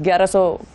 1100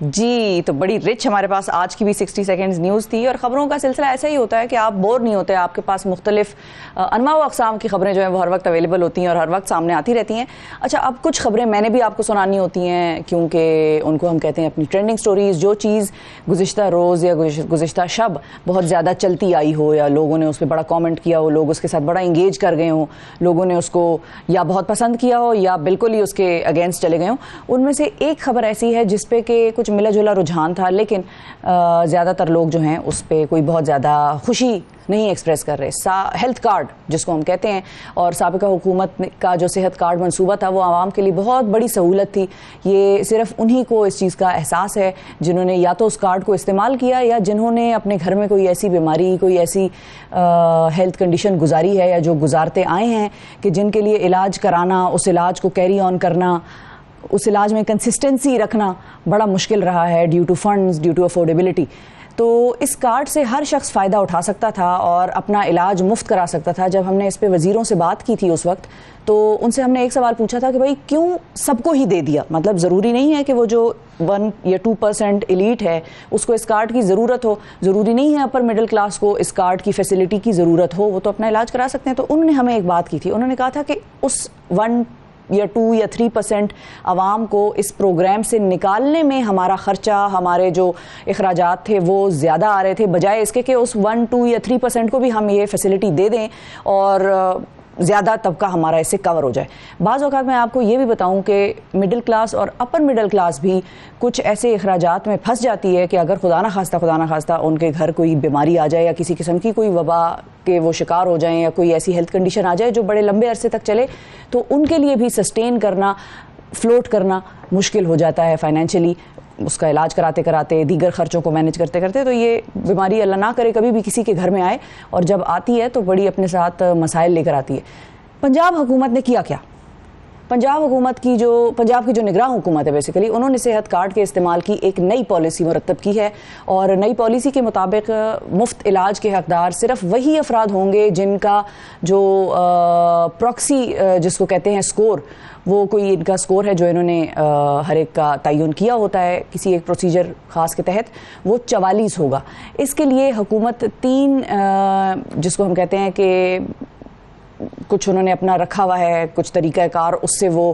جی تو بڑی رچ ہمارے پاس آج کی بھی 60 سیکنڈز نیوز تھی، اور خبروں کا سلسلہ ایسا ہی ہوتا ہے کہ آپ بور نہیں ہوتے، آپ کے پاس مختلف انواع و اقسام کی خبریں جو ہیں وہ ہر وقت اویلیبل ہوتی ہیں اور ہر وقت سامنے آتی رہتی ہیں. اچھا، اب کچھ خبریں میں نے بھی آپ کو سنانی ہوتی ہیں کیونکہ ان کو ہم کہتے ہیں اپنی ٹرینڈنگ سٹوریز. جو چیز گزشتہ روز یا گزشتہ شب بہت زیادہ چلتی آئی ہو یا لوگوں نے اس پہ بڑا کامنٹ کیا ہو، لوگ اس کے ساتھ بڑا انگیج کر گئے ہوں، لوگوں نے اس کو یا بہت پسند کیا ہو یا بالکل ہی اس کے اگینسٹ چلے گئے ہوں، ان میں سے ایک خبر ایسی ہے جس پہ کہ کچھ ملا جلا رجحان تھا، لیکن زیادہ تر لوگ جو ہیں اس پہ کوئی بہت زیادہ خوشی نہیں ایکسپریس کر رہے. ہیلتھ کارڈ جس کو ہم کہتے ہیں، اور سابقہ حکومت کا جو صحت کارڈ منصوبہ تھا وہ عوام کے لیے بہت بڑی سہولت تھی. یہ صرف انہی کو اس چیز کا احساس ہے جنہوں نے یا تو اس کارڈ کو استعمال کیا یا جنہوں نے اپنے گھر میں کوئی ایسی بیماری، کوئی ایسی ہیلتھ کنڈیشن گزاری ہے یا جو گزارتے آئے ہیں کہ جن کے لیے علاج کرانا، اس علاج کو کیری آن کرنا، اس علاج میں کنسسٹنسی رکھنا بڑا مشکل رہا ہے due to funds, due to affordability. تو اس کارڈ سے ہر شخص فائدہ اٹھا سکتا تھا اور اپنا علاج مفت کرا سکتا تھا. جب ہم نے اس پہ وزیروں سے بات کی تھی اس وقت تو ان سے ہم نے ایک سوال پوچھا تھا کہ بھائی کیوں سب کو ہی دے دیا؟ مطلب ضروری نہیں ہے کہ وہ جو 1 یا 2% ایلیٹ ہے اس کو اس کارڈ کی ضرورت ہو، ضروری نہیں ہے اپر مڈل کلاس کو اس کارڈ کی فیسلٹی کی ضرورت ہو، وہ تو اپنا علاج کرا سکتے ہیں. تو انہوں نے ہمیں ایک بات کی تھی، انہوں نے کہا تھا کہ اس 1 یا 2 یا 3% عوام کو اس پروگرام سے نکالنے میں ہمارا خرچہ، ہمارے جو اخراجات تھے وہ زیادہ آ رہے تھے، بجائے اس کے کہ اس 1, 2 یا 3% کو بھی ہم یہ فیسلٹی دے دیں اور زیادہ طبقہ ہمارا اس سے کور ہو جائے. بعض اوقات میں آپ کو یہ بھی بتاؤں کہ مڈل کلاس اور اپر مڈل کلاس بھی کچھ ایسے اخراجات میں پھنس جاتی ہے کہ اگر خدا نہ خواستہ ان کے گھر کوئی بیماری آ جائے یا کسی قسم کی کوئی وبا کے وہ شکار ہو جائیں یا کوئی ایسی ہیلتھ کنڈیشن آ جائے جو بڑے لمبے عرصے تک چلے، تو ان کے لیے بھی سسٹین کرنا، فلوٹ کرنا مشکل ہو جاتا ہے فائنینشلی، اس کا علاج کراتے کراتے، دیگر خرچوں کو مینج کرتے کرتے. تو یہ بیماری اللہ نہ کرے کبھی بھی کسی کے گھر میں آئے، اور جب آتی ہے تو بڑی اپنے ساتھ مسائل لے کر آتی ہے. پنجاب حکومت نے کیا؟ پنجاب کی جو نگراں حکومت ہے بیسیکلی، انہوں نے صحت کارڈ کے استعمال کی ایک نئی پالیسی مرتب کی ہے، اور نئی پالیسی کے مطابق مفت علاج کے حقدار صرف وہی افراد ہوں گے جن کا جو پراکسی جس کو کہتے ہیں سکور، وہ کوئی ان کا سکور ہے جو انہوں نے ہر ایک کا تعین کیا ہوتا ہے کسی ایک پروسیجر خاص کے تحت، وہ 44 ہوگا. اس کے لیے حکومت 3 جس کو ہم کہتے ہیں کہ کچھ انہوں نے اپنا رکھا ہوا ہے کچھ طریقہ کار، اس سے وہ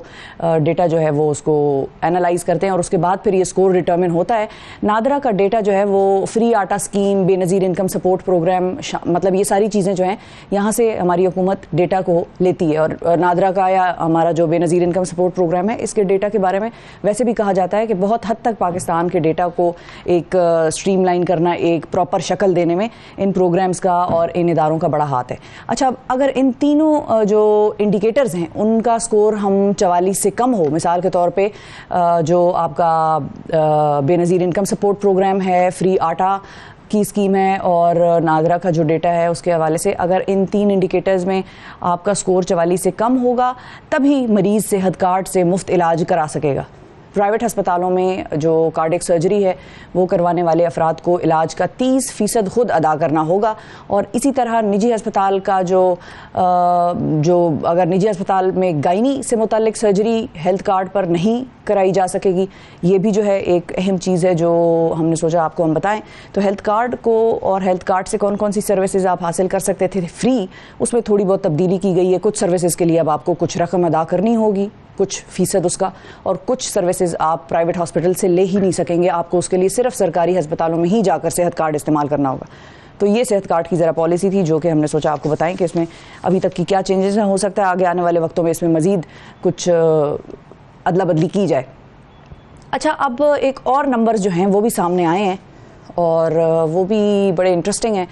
ڈیٹا جو ہے وہ اس کو اینالائز کرتے ہیں اور اس کے بعد پھر یہ سکور ڈیٹرمن ہوتا ہے. نادرا کا ڈیٹا جو ہے وہ فری آٹا اسکیم، بے نظیر انکم سپورٹ پروگرام، مطلب یہ ساری چیزیں جو ہیں یہاں سے ہماری حکومت ڈیٹا کو لیتی ہے. اور نادرا کا یا ہمارا جو بے نظیر انکم سپورٹ پروگرام ہے، اس کے ڈیٹا کے بارے میں ویسے بھی کہا جاتا ہے کہ بہت حد تک پاکستان کے ڈیٹا کو ایک اسٹریم لائن کرنا، ایک پراپر شکل دینے میں ان پروگرامز کا اور ان اداروں کا بڑا ہاتھ ہے. اچھا، اگر ان تینوں جو انڈیکیٹرز ہیں ان کا سکور ہم 44 سے کم ہو، مثال کے طور پہ جو آپ کا بے نظیر انکم سپورٹ پروگرام ہے، فری آٹا کی اسکیم ہے اور نادرا کا جو ڈیٹا ہے اس کے حوالے سے، اگر ان 3 انڈیکیٹرز میں آپ کا سکور 44 سے کم ہوگا تبھی مریض صحت کارڈ سے مفت علاج کرا سکے گا. پرائیویٹ ہسپتالوں میں جو کارڈک سرجری ہے وہ کروانے والے افراد کو علاج کا 30% خود ادا کرنا ہوگا. اور اسی طرح نجی ہسپتال کا جو اگر نجی ہسپتال میں گائنی سے متعلق سرجری ہیلتھ کارڈ پر نہیں کرائی جا سکے گی، یہ بھی جو ہے ایک اہم چیز ہے جو ہم نے سوچا آپ کو ہم بتائیں. تو ہیلتھ کارڈ کو اور ہیلتھ کارڈ سے کون کون سی سروسز آپ حاصل کر سکتے تھے فری، اس میں تھوڑی بہت تبدیلی کی گئی ہے. کچھ سروسز کے لیے اب آپ کو کچھ رقم ادا کرنی ہوگی، کچھ فیصد اس کا، اور کچھ سروسز آپ پرائیویٹ ہاسپٹل سے لے ہی نہیں سکیں گے، آپ کو اس کے لیے صرف سرکاری ہسپتالوں میں ہی جا کر صحت کارڈ استعمال کرنا ہوگا. تو یہ صحت کارڈ کی ذرا پالیسی تھی جو کہ ہم نے سوچا آپ کو بتائیں کہ اس میں ابھی تک کی کیا چینجز ہیں، ہو سکتا ہے آگے آنے والے وقتوں میں اس میں مزید کچھ ادلا بدلی کی جائے. اچھا، اب ایک اور نمبرز جو ہیں وہ بھی سامنے آئے ہیں اور وہ بھی بڑے انٹرسٹنگ ہیں.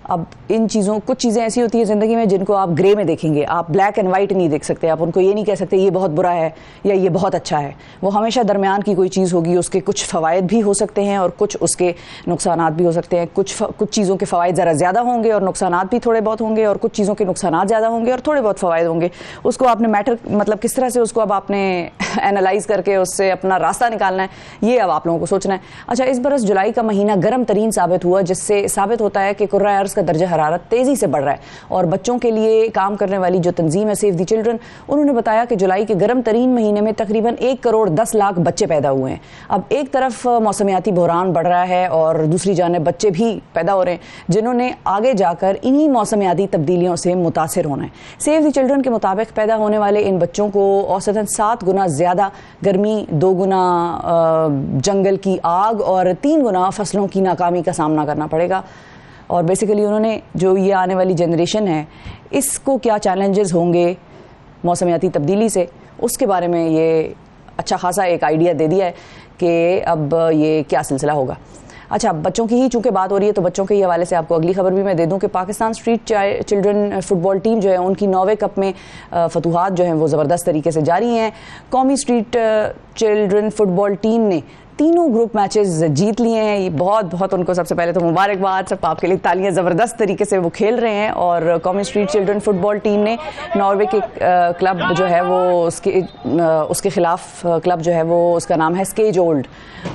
اب ان چیزوں کچھ چیزیں ایسی ہوتی ہیں زندگی میں جن کو آپ گرے میں دیکھیں گے، آپ بلیک اینڈ وائٹ نہیں دیکھ سکتے. آپ ان کو یہ نہیں کہہ سکتے یہ بہت برا ہے یا یہ بہت اچھا ہے. وہ ہمیشہ درمیان کی کوئی چیز ہوگی. اس کے کچھ فوائد بھی ہو سکتے ہیں اور کچھ اس کے نقصانات بھی ہو سکتے ہیں. کچھ چیزوں کے فوائد ذرا زیادہ ہوں گے اور نقصانات بھی تھوڑے بہت ہوں گے، اور کچھ چیزوں کے نقصانات زیادہ ہوں گے اور تھوڑے بہت فوائد ہوں گے. اس کو آپ نے مطلب کس طرح سے اس کو اب آپ نے اینالائز کر کے اس سے اپنا راستہ نکالنا ہے، یہ اب آپ لوگوں کو سوچنا ہے. اچھا، اس برس جولائی کا مہینہ گرم ترین ثابت ہوا، جس سے ثابت ہوتا ہے کہ کرۂ ارض کا درجہ حرارت تیزی سے بڑھ رہا ہے. اور بچوں کے لیے کام کرنے والی جو تنظیم ہے سیو دی چلڈرن, انہوں نے بتایا کہ جولائی کے گرم ترین مہینے میں تقریباً 1.10 کروڑ بچے پیدا ہوئے ہیں. اب ایک طرف موسمیاتی بحران بڑھ رہا ہے اور دوسری جانب بچے بھی پیدا ہو رہے ہیں جنہوں نے آگے جا کر انہی موسمیاتی تبدیلیوں سے متاثر ہونا ہے. سیو دی چلڈرن کے مطابق پیدا ہونے والے ان بچوں کو اوسطاً 7 گنا زیادہ گرمی, 2 گنا جنگل کی آگ اور 3 گنا فصلوں کی ناکامی کا سامنا کرنا پڑے گا. اور بیسیکلی انہوں نے جو یہ آنے والی جنریشن ہے اس کو کیا چیلنجز ہوں گے موسمیاتی تبدیلی سے, اس کے بارے میں یہ اچھا خاصا ایک آئیڈیا دے دیا ہے کہ اب یہ کیا سلسلہ ہوگا. اچھا, بچوں کی ہی چونکہ بات ہو رہی ہے تو بچوں کے ہی حوالے سے آپ کو اگلی خبر بھی میں دے دوں کہ پاکستان اسٹریٹ چلڈرن فٹ بال ٹیم جو ہے ان کی 9ویں کپ میں فتوحات جو ہیں وہ زبردست طریقے سے جاری ہیں. قومی اسٹریٹ چلڈرن فٹ بال ٹیم نے تینوں گروپ میچز جیت لیے ہیں. یہ بہت ان کو سب سے پہلے تو مبارکباد, سب آپ کے لیے تالیاں. زبردست طریقے سے وہ کھیل رہے ہیں. اور قومی اسٹریٹ چلڈرن فٹ بال ٹیم نے ناروے کے کلب جو ہے وہ اس کے خلاف کلب جو ہے وہ اس کا نام ہے اسکیج اولڈ,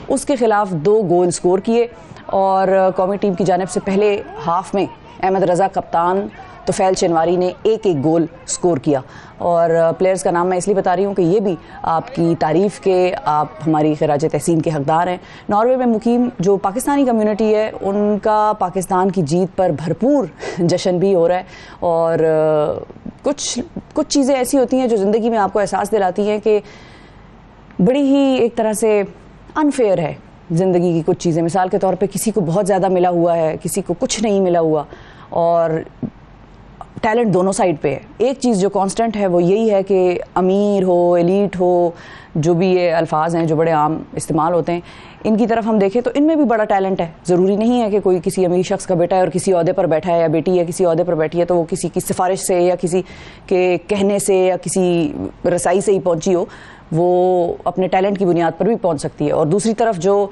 اس کے خلاف 2 گول سکور کیے. اور قومی ٹیم کی جانب سے پہلے ہاف میں احمد رضا کپتان توفیل شنواری نے 1 گول سکور کیا. اور پلیئرز کا نام میں اس لیے بتا رہی ہوں کہ یہ بھی آپ کی تعریف کے, آپ ہماری خراج تحسین کے حقدار ہیں. ناروے میں مقیم جو پاکستانی کمیونٹی ہے ان کا پاکستان کی جیت پر بھرپور جشن بھی ہو رہا ہے. اور کچھ چیزیں ایسی ہوتی ہیں جو زندگی میں آپ کو احساس دلاتی ہیں کہ بڑی ہی ایک طرح سے انفیئر ہے زندگی کی کچھ چیزیں. مثال کے طور پہ کسی کو بہت زیادہ ملا ہوا ہے, کسی کو کچھ نہیں ملا ہوا, اور ٹیلنٹ دونوں سائڈ پہ ہے. ایک چیز جو کانسٹنٹ ہے وہ یہی ہے کہ امیر ہو, ایلیٹ ہو, جو بھی یہ الفاظ ہیں جو بڑے عام استعمال ہوتے ہیں, ان کی طرف ہم دیکھیں تو ان میں بھی بڑا ٹیلنٹ ہے. ضروری نہیں ہے کہ کوئی کسی امیر شخص کا بیٹا ہے اور کسی عہدے پر بیٹھا ہے, یا بیٹی ہے کسی عہدے پر بیٹھی ہے تو وہ کسی کی سفارش سے یا کسی کے کہنے سے یا کسی رسائی سے ہی پہنچی ہو. وہ اپنے ٹیلنٹ کی بنیاد پر بھی پہنچ سکتی ہے. اور دوسری طرف جو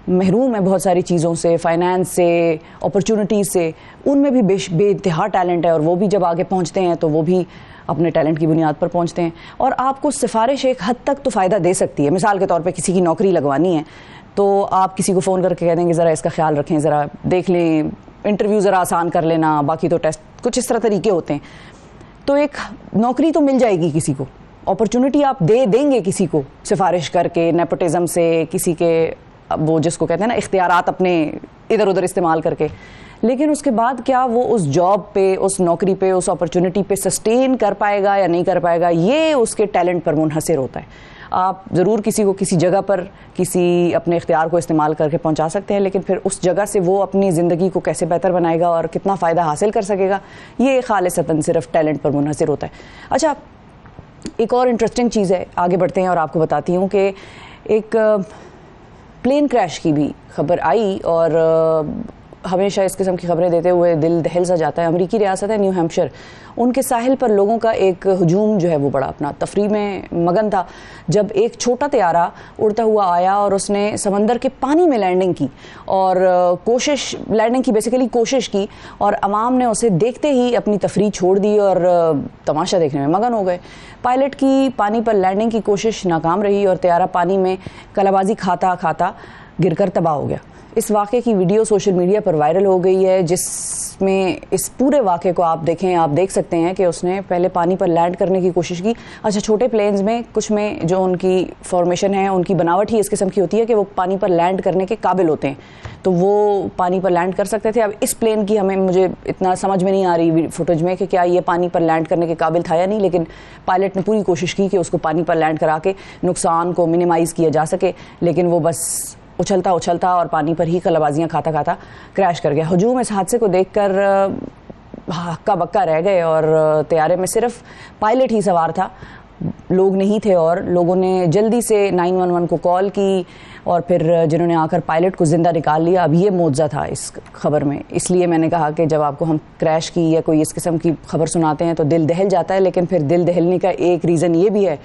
محروم ہے بہت ساری چیزوں سے, فائنانس سے, اپرچونٹیز سے, ان میں بھی بے انتہا ٹیلنٹ ہے. اور وہ بھی جب آگے پہنچتے ہیں تو وہ بھی اپنے ٹیلنٹ کی بنیاد پر پہنچتے ہیں. اور آپ کو سفارش ایک حد تک تو فائدہ دے سکتی ہے. مثال کے طور پہ کسی کی نوکری لگوانی ہے تو آپ کسی کو فون کر کے کہہ دیں گے ذرا اس کا خیال رکھیں, ذرا دیکھ لیں, انٹرویو ذرا آسان کر لینا, باقی تو ٹیسٹ, کچھ اس طرح طریقے ہوتے ہیں. تو ایک نوکری تو مل جائے گی کسی کو, اپرچونٹی آپ دیں گے کسی کو سفارش کر کے, نیپوٹزم سے, کسی کے وہ جس کو کہتے ہیں نا اختیارات اپنے ادھر ادھر استعمال کر کے. لیکن اس کے بعد کیا وہ اس جاب پہ, اس نوکری پہ, اس اپرچونٹی پہ سسٹین کر پائے گا یا نہیں کر پائے گا, یہ اس کے ٹیلنٹ پر منحصر ہوتا ہے. آپ ضرور کسی کو کسی جگہ پر کسی اپنے اختیار کو استعمال کر کے پہنچا سکتے ہیں, لیکن پھر اس جگہ سے وہ اپنی زندگی کو کیسے بہتر بنائے گا اور کتنا فائدہ حاصل کر سکے گا, یہ خالصتاً صرف ٹیلنٹ پر منحصر ہوتا ہے. اچھا, ایک اور انٹرسٹنگ چیز ہے, آگے بڑھتے ہیں اور آپ کو بتاتی ہوں کہ ایک پلین کریش کی بھی خبر آئی, اور ہمیشہ اس قسم کی خبریں دیتے ہوئے دل دہل سا جاتا ہے. امریکی ریاست ہے نیو ہیمپشر, ان کے ساحل پر لوگوں کا ایک ہجوم جو ہے وہ بڑا اپنا تفریح میں مگن تھا جب ایک چھوٹا طیارہ اڑتا ہوا آیا اور اس نے سمندر کے پانی میں لینڈنگ کی, اور لینڈنگ کی بیسیکلی کوشش کی, اور عوام نے اسے دیکھتے ہی اپنی تفریح چھوڑ دی اور تماشا دیکھنے میں مگن ہو گئے. پائلٹ کی پانی پر لینڈنگ کی کوشش ناکام رہی اور طیارہ پانی میں کلابازی کھاتا کھاتا گر کر تباہ ہو گیا. اس واقعے کی ویڈیو سوشل میڈیا پر وائرل ہو گئی ہے, جس میں اس پورے واقعے کو آپ دیکھ سکتے ہیں کہ اس نے پہلے پانی پر لینڈ کرنے کی کوشش کی. اچھا, چھوٹے پلینز میں کچھ میں جو ان کی فارمیشن ہے, ان کی بناوٹ ہی اس قسم کی ہوتی ہے کہ وہ پانی پر لینڈ کرنے کے قابل ہوتے ہیں, تو وہ پانی پر لینڈ کر سکتے تھے. اب اس پلین کی مجھے اتنا سمجھ میں نہیں آ رہی فوٹیج میں کہ کیا یہ پانی پر لینڈ کرنے کے قابل تھا یا نہیں, لیکن پائلٹ نے پوری کوشش کی کہ اس کو پانی پر لینڈ کرا کے نقصان کو منیمائز کیا جا سکے, لیکن وہ بس اچھلتا اور پانی پر ہی قلبازیاں کھاتا کریش کر گیا. ہجوم اس حادثے کو دیکھ کر ہکا بکا رہ گئے, اور طیارے میں صرف پائلٹ ہی سوار تھا, لوگ نہیں تھے, اور لوگوں نے جلدی سے 911 کو کال کی, اور پھر جنہوں نے آ کر پائلٹ کو زندہ نکال لیا. اب یہ معجزہ تھا اس خبر میں, اس لیے میں نے کہا کہ جب آپ کو ہم کریش کی یا کوئی اس قسم کی خبر سناتے ہیں تو دل دہل جاتا ہے, لیکن پھر دل دہلنے کا ایک ریزن یہ بھی ہے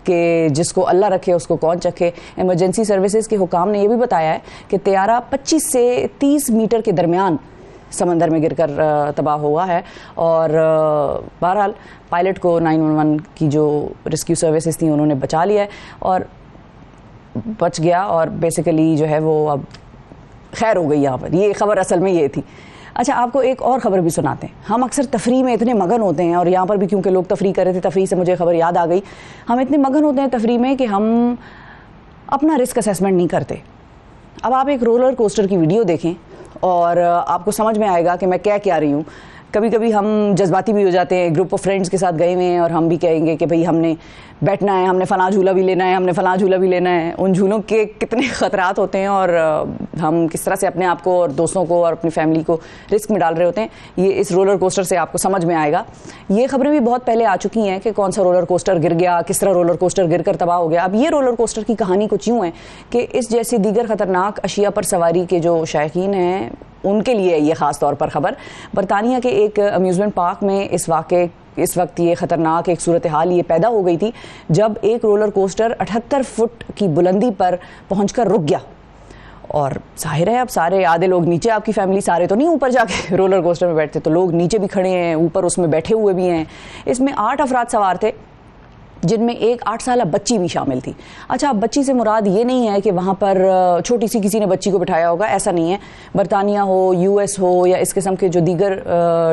کہ جس کو اللہ رکھے اس کو کون چکھے. ایمرجنسی سروسز کے حکام نے یہ بھی بتایا ہے کہ طیارہ 25 سے 30 میٹر کے درمیان سمندر میں گر کر تباہ ہوا ہے, اور بہرحال پائلٹ کو 911 کی جو ریسکیو سروسز تھیں انہوں نے بچا لیا ہے اور بچ گیا, اور بیسیکلی جو ہے وہ اب خیر ہو گئی. یہاں پر یہ خبر اصل میں یہ تھی. اچھا آپ کو ایک اور خبر بھی سناتے ہیں. ہم اکثر تفریح میں اتنے مگن ہوتے ہیں, اور یہاں پر بھی کیونکہ لوگ تفریح کر رہے تھے, تفریح سے مجھے خبر یاد آ گئی, ہم اتنے مگن ہوتے ہیں تفریح میں کہ ہم اپنا رسک اسیسمنٹ نہیں کرتے. اب آپ ایک رولر کوسٹر کی ویڈیو دیکھیں اور آپ کو سمجھ میں آئے گا کہ میں کیا رہی ہوں. کبھی کبھی ہم جذباتی بھی ہو جاتے ہیں, گروپ آف فرینڈس کے ساتھ گئے ہوئے ہیں اور ہم بھی کہیں گے کہ بھئی ہم نے بیٹھنا ہے, ہم نے فلاں جھولا بھی لینا ہے, ہم نے فلاں جھولا بھی لینا ہے. ان جھولوں کے کتنے خطرات ہوتے ہیں اور ہم کس طرح سے اپنے آپ کو اور دوستوں کو اور اپنی فیملی کو رسک میں ڈال رہے ہوتے ہیں, یہ اس رولر کوسٹر سے آپ کو سمجھ میں آئے گا. یہ خبریں بھی بہت پہلے آ چکی ہیں کہ کون سا رولر کوسٹر گر گیا, کس طرح رولر کوسٹر گر کر تباہ ہو گیا. اب یہ رولر کوسٹر کی کہانی کچھ یوں ہے کہ اس جیسی دیگر خطرناک اشیاء پر سواری کے جو شائقین ہیں ان کے لیے یہ خاص طور پر خبر. برطانیہ کے ایک امیوزمنٹ پارک میں اس وقت یہ خطرناک ایک صورتحال یہ پیدا ہو گئی تھی جب ایک رولر کوسٹر 78 فٹ کی بلندی پر پہنچ کر رک گیا. اور ظاہر ہے اب سارے آدھے لوگ نیچے, آپ کی فیملی سارے تو نہیں اوپر جا کے رولر کوسٹر میں بیٹھتے, تو لوگ نیچے بھی کھڑے ہیں, اوپر اس میں بیٹھے ہوئے بھی ہیں. اس میں 8 افراد سوار تھے جن میں ایک 8 سالہ بچی بھی شامل تھی. اچھا اب بچی سے مراد یہ نہیں ہے کہ وہاں پر چھوٹی سی کسی نے بچی کو بٹھایا ہوگا, ایسا نہیں ہے. برطانیہ ہو, یو ایس ہو یا اس قسم کے جو دیگر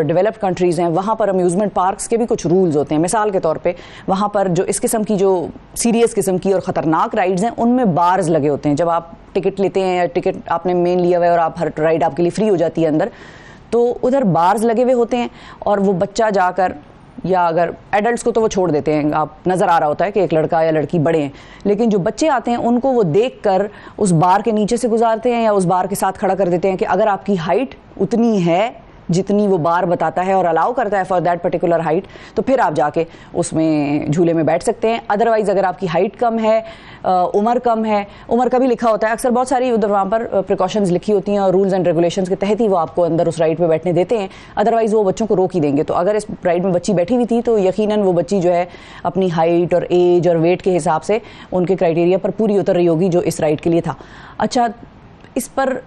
ڈیولپڈ کنٹریز ہیں, وہاں پر امیوزمنٹ پارکس کے بھی کچھ رولز ہوتے ہیں. مثال کے طور پہ وہاں پر جو اس قسم کی جو سیریس قسم کی اور خطرناک رائڈز ہیں ان میں بارز لگے ہوتے ہیں. جب آپ ٹکٹ لیتے ہیں یا ٹکٹ آپ نے مین لیا ہوا ہے اور آپ ہر رائڈ آپ کے لیے فری ہو جاتی ہے اندر, تو ادھر بارز لگے ہوئے ہوتے ہیں اور وہ بچہ جا کر, یا اگر ایڈلٹس کو تو وہ چھوڑ دیتے ہیں, آپ نظر آ رہا ہوتا ہے کہ ایک لڑکا یا لڑکی بڑے ہیں, لیکن جو بچے آتے ہیں ان کو وہ دیکھ کر اس بار کے نیچے سے گزارتے ہیں یا اس بار کے ساتھ کھڑا کر دیتے ہیں کہ اگر آپ کی ہائٹ اتنی ہے جتنی وہ بار بتاتا ہے اور الاؤ کرتا ہے فار دیٹ پرٹیکولر ہائٹ, تو پھر آپ جا کے اس میں جھولے میں بیٹھ سکتے ہیں. ادروائز اگر آپ کی ہائٹ کم ہے, عمر کم ہے, عمر کا بھی لکھا ہوتا ہے اکثر, بہت ساری ادھر وہاں پر پریکاشنز لکھی ہوتی ہیں اور رولز اینڈ ریگولیشنز کے تحت ہی وہ آپ کو اندر اس رائڈ پہ بیٹھنے دیتے ہیں, ادروائز وہ بچوں کو روک ہی دیں گے. تو اگر اس رائڈ میں بچی بیٹھی ہوئی تھی تو یقیناً وہ بچی جو ہے اپنی ہائٹ اور ایج اور ویٹ کے حساب سے ان کے کرائٹیریا پر پوری اتر رہی ہوگی جو اس رائڈ کے لیے تھا. اچھا اس پر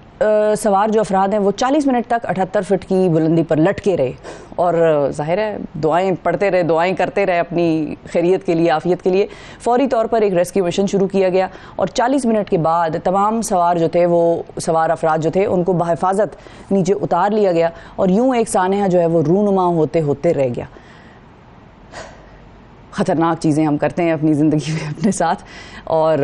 سوار جو افراد ہیں وہ 40 منٹ تک 78 فٹ کی بلندی پر لٹکے رہے اور ظاہر ہے دعائیں پڑھتے رہے, دعائیں کرتے رہے اپنی خیریت کے لیے, عافیت کے لیے. فوری طور پر ایک ریسکیو مشن شروع کیا گیا اور 40 منٹ کے بعد تمام سوار جو تھے, وہ سوار افراد جو تھے, ان کو بحفاظت نیچے اتار لیا گیا اور یوں ایک سانحہ جو ہے وہ رونما ہوتے ہوتے رہ گیا. خطرناک چیزیں ہم کرتے ہیں اپنی زندگی میں اپنے ساتھ, اور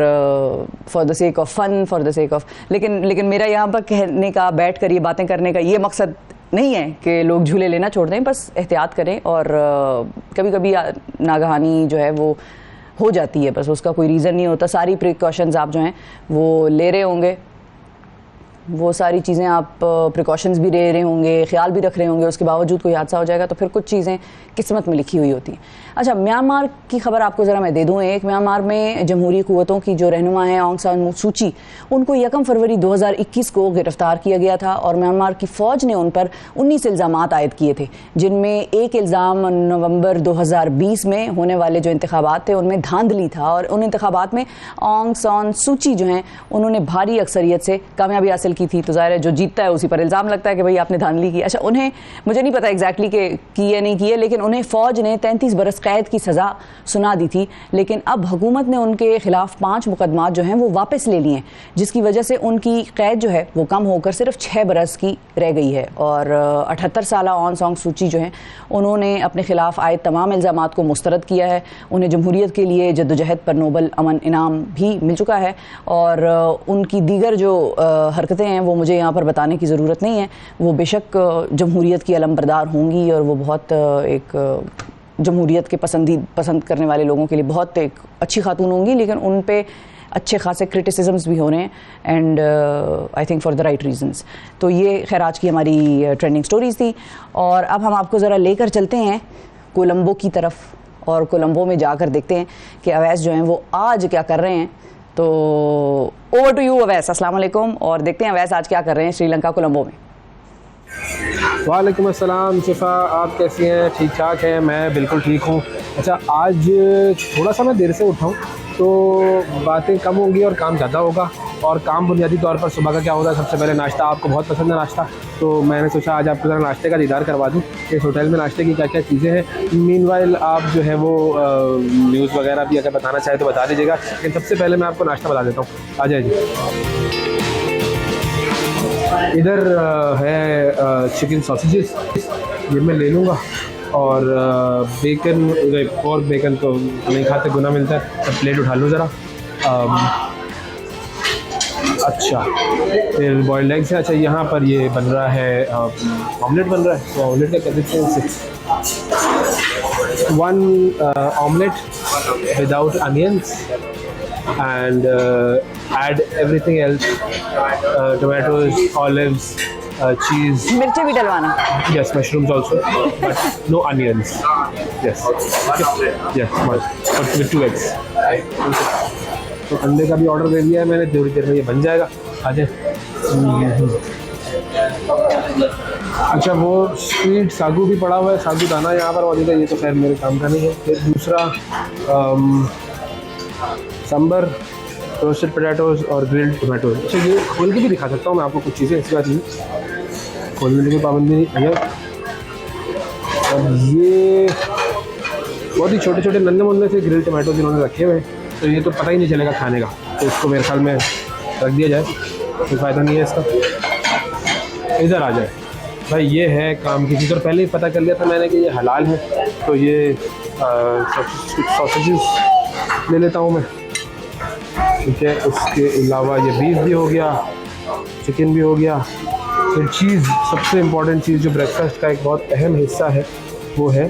for the sake of fun, for the sake of, لیکن میرا یہاں پر کہنے کا, بیٹھ کر یہ باتیں کرنے کا یہ مقصد نہیں ہے کہ لوگ جھولے لینا چھوڑ دیں, بس احتیاط کریں. اور کبھی کبھی ناگہانی جو ہے وہ ہو جاتی ہے, بس اس کا کوئی ریزن نہیں ہوتا. ساری پریکاشنز آپ جو ہیں وہ لے رہے ہوں گے, وہ ساری چیزیں آپ پریکاشنز بھی لے رہے ہوں گے, خیال بھی رکھ رہے ہوں گے, اس کے باوجود کوئی حادثہ ہو جائے گا تو پھر کچھ چیزیں قسمت میں لکھی ہوئی ہوتی ہیں. اچھا میانمار کی خبر آپ کو ذرا میں دے دوں ایک. میانمار میں جمہوری قوتوں کی جو رہنما ہیں آنگ سان سو چی, ان کو 1 فروری 2021 کو گرفتار کیا گیا تھا اور میانمار کی فوج نے ان پر 19 الزامات عائد کیے تھے, جن میں ایک الزام نومبر 2020 میں ہونے والے جو انتخابات تھے ان میں دھاندلی تھا, اور ان انتخابات میں آنگ سان سو چی جو ہیں انہوں نے بھاری اکثریت سے کامیابی حاصل کی تھی. تو ظاہر ہے جو جیتتا ہے اسی پر الزام لگتا ہے کہ بھئی آپ نے دھاندلی کی. اچھا انہیں مجھے نہیں پتا ایگزیکٹلی کہ کی یا نہیں کی ہے, لیکن انہیں فوج نے 33 برس قید کی سزا سنا دی تھی, لیکن اب حکومت نے ان کے خلاف 5 مقدمات جو ہیں وہ واپس لے لیے ہیں, جس کی وجہ سے ان کی قید جو ہے وہ کم ہو کر صرف 6 برس کی رہ گئی ہے. اور 78 سالہ آنگ سان سو چی جو ہیں انہوں نے اپنے خلاف عائد تمام الزامات کو مسترد کیا ہے. انہیں جمہوریت کے لیے جدوجہد پر نوبل امن انعام بھی مل چکا ہے, اور ان کی دیگر جو حرکتیں ہیں وہ مجھے یہاں پر بتانے کی ضرورت نہیں ہے. وہ بے شک جمہوریت کی علم بردار ہوں گی اور وہ بہت ایک جمہوریت کے پسند کرنے والے لوگوں کے لیے بہت ایک اچھی خاتون ہوں گی, لیکن ان پہ اچھے خاصے کرٹیسزمز بھی ہو رہے ہیں, and I think for the right reasons. تو یہ خیر آج کی ہماری ٹرینڈنگ سٹوریز تھی, اور اب ہم آپ کو ذرا لے کر چلتے ہیں کولمبو کی طرف, اور کولمبو میں جا کر دیکھتے ہیں کہ اویس جو ہیں وہ آج کیا کر رہے ہیں. تو اوور ٹو یو اویس, السلام علیکم, اور دیکھتے ہیں اویس آج کیا کر رہے ہیں سری لنکا کولمبو میں. وعلیکم السلام شفا, آپ کیسی ہیں؟ ٹھیک ٹھاک ہیں, میں بالکل ٹھیک ہوں. اچھا آج تھوڑا سا میں دیر سے اٹھا ہوں تو باتیں کم ہوں گی اور کام زیادہ ہوگا. اور کام بنیادی طور پر صبح کا کیا ہوتا ہے, سب سے پہلے ناشتہ. آپ کو بہت پسند ہے ناشتہ, تو میں نے سوچا آج آپ کو ذرا ناشتے کا دیدار کروا دوں کہ اس ہوٹل میں ناشتے کی کیا کیا چیزیں ہیں. مین وائل آپ جو ہے وہ نیوز وغیرہ بھی اگر بتانا چاہیں تو بتا دیجیے گا, لیکن سب سے پہلے میں آپ کو ناشتہ بتا دیتا ہوں. آ جائے جی. ادھر ہے چکن ساسیجز، یہ میں لے لوں گا، اور بیکن، پورک بیکن تو نہیں کھاتے، گناہ ملتا ہے، پلیٹ اٹھا لوں ذرا. اچھا پھر بوائلڈ ایگس ہے. اچھا یہاں پر یہ بن رہا ہے آملیٹ بن رہا ہے، تو آملیٹ کا کیا دیکھتے ہیں اسے. 1 omelette without onions and add everything else, tomatoes, olives, cheese. مرچیں بھی ڈلوانا. Yes, mushrooms also, but no onions. Yes. Yes, but with 2 eggs. تو انڈے کا بھی آرڈر دے دیا ہے میں نے، تھوڑی دیر میں یہ بن جائے گا. آ جائیں. اچھا وہ سویٹ ساگو بھی پڑا ہوا ہے، ساگو دانا یہاں پر موجود ہے، یہ تو خیر میرے کام کا نہیں ہے. پھر دوسرا سمبر، روسٹڈ پوٹیٹوز اور گرلڈ ٹومیٹوز. اچھا یہ کھول کے بھی دکھا سکتا ہوں میں آپ کو کچھ چیزیں، ایسی بات نہیں، کھولنے کی پابندی نہیں ہے. اب یہ بہت ہی چھوٹے چھوٹے ننھے منھے سے گرلڈ ٹومیٹوز انہوں نے رکھے ہوئے ہیں، تو یہ تو پتہ ہی نہیں چلے گا کھانے کا، تو اس کو میرے خیال میں رکھ دیا جائے، کوئی فائدہ نہیں ہے اس کا. ادھر آ جائے بھائی، یہ ہے کام کی چیز، اور پہلے ہی پتہ کر لیا تھا میں نے کہ یہ حلال ہے، تو یہ ساسیجز لے لیتا ہوں میں. ٹھیک ہے، اس کے علاوہ یہ بیف بھی ہو گیا، چکن بھی ہو گیا. پھر چیز، سب سے امپورٹنٹ چیز جو بریک فاسٹ کا ایک بہت اہم حصہ ہے وہ ہے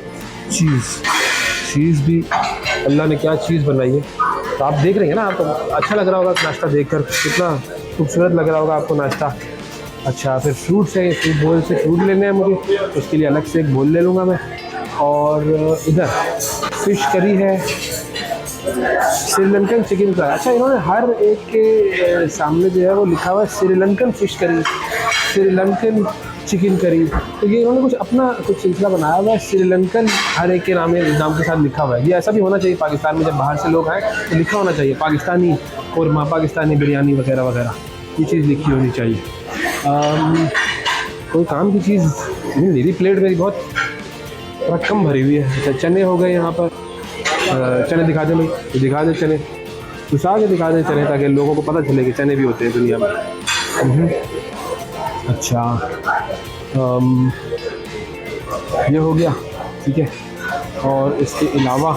چیز. چیز بھی اللہ نے کیا چیز بنائی ہے، تو آپ دیکھ رہے ہیں نا، آپ کو اچھا لگ رہا ہوگا ناشتہ دیکھ کر، کتنا خوبصورت لگ رہا ہوگا آپ کو ناشتہ. اچھا پھر فروٹس ہے، فروٹ بول سے فروٹ لینے ہیں مجھے، اس کے لیے الگ سے ایک بول لے لوں گا میں. اور ادھر فش کری ہے، سری لنکن چکن کا. اچھا انہوں نے ہر ایک کے سامنے جو ہے وہ لکھا ہوا ہے سری لنکن فش کری، سری لنکن چکن کری. تو یہ انہوں نے کچھ اپنا کچھ سلسلہ بنایا ہوا ہے، سری لنکن ہر ایک کے نام کے ساتھ لکھا ہوا ہے. یہ ایسا بھی ہونا چاہیے پاکستان میں، جب باہر سے لوگ آئیں تو لکھا ہونا چاہیے پاکستانی قورمہ، پاکستانی بریانی وغیرہ وغیرہ، یہ چیز لکھی ہونی چاہیے. کوئی کام کی چیز. میری پلیٹ میری بہت کم بھری ہوئی ہے. اچھا چنے ہو گئے یہاں پر، چنے دکھا دیں بھائی، دکھا دیں چنے، گھسا کے دکھا دیں چنے، تاکہ لوگوں کو پتہ چلے کہ چنے بھی ہوتے ہیں دنیا میں. اچھا یہ ہو گیا، ٹھیک ہے. اور اس کے علاوہ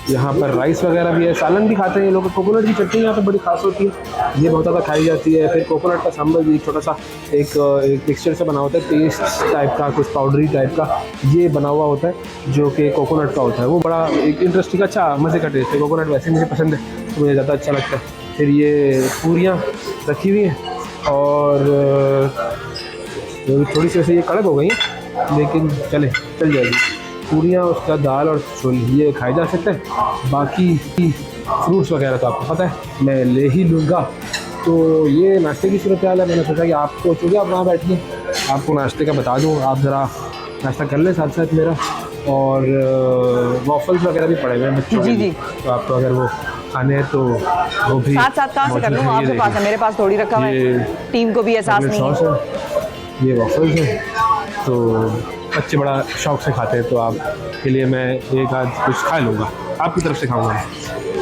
یہاں پر رائس وغیرہ بھی ہے، سالن بھی کھاتے ہیں یہ لوگ. کوکونٹ کی چٹنی یہاں پہ بڑی خاص ہوتی ہے، یہ بہت زیادہ کھائی جاتی ہے. پھر کوکونٹ کا سامبر بھی چھوٹا سا ایک ٹیکسچر سے بنا ہوتا ہے، پیسٹ ٹائپ کا، کچھ پاؤڈری ٹائپ کا یہ بنا ہوا ہوتا ہے، جو کہ کوکونٹ کا ہوتا ہے. وہ بڑا ایک انٹرسٹنگ، اچھا مزے کا ٹیسٹ ہے. کوکونٹ ویسے مجھے پسند ہے، تو مجھے زیادہ اچھا لگتا ہے. پھر یہ پوریاں رکھی ہوئی ہیں، اور تھوڑی سی ویسے یہ کڑک ہو گئی ہیں، لیکن چل جائے گی. پوریاں، اس کا دال اور چھولے یہ کھائے جا سکتے ہیں. باقی فروٹس وغیرہ تو آپ کو پتہ ہے میں لے ہی لوں گا. تو یہ ناشتے کی صورتحال ہے. میں نے سوچا کہ آپ کو چونکہ آپ وہاں بیٹھیے، آپ کو ناشتے کا بتا دوں، آپ ذرا ناشتہ کر لیں ساتھ ساتھ میرا. اور وافلس وغیرہ بھی پڑے ہوئے ہیں بچوں کے لیے، تو آپ کو اگر وہ کھانے ہیں تو وہ بھی ساتھ ساتھ کہاں سے کر لوں، آپ کے پاس ہے، میرے پاس تھوڑی رکھا ہوا ہے، ٹیم کو بھی احساس نہیں ہے. یہ وافلس ہیں تو بچے بڑا شوق سے کھاتے ہیں، تو آپ کے لیے میں ایک آدھ کچھ کھا لوں گا، آپ کی طرف سے کھاؤں گا.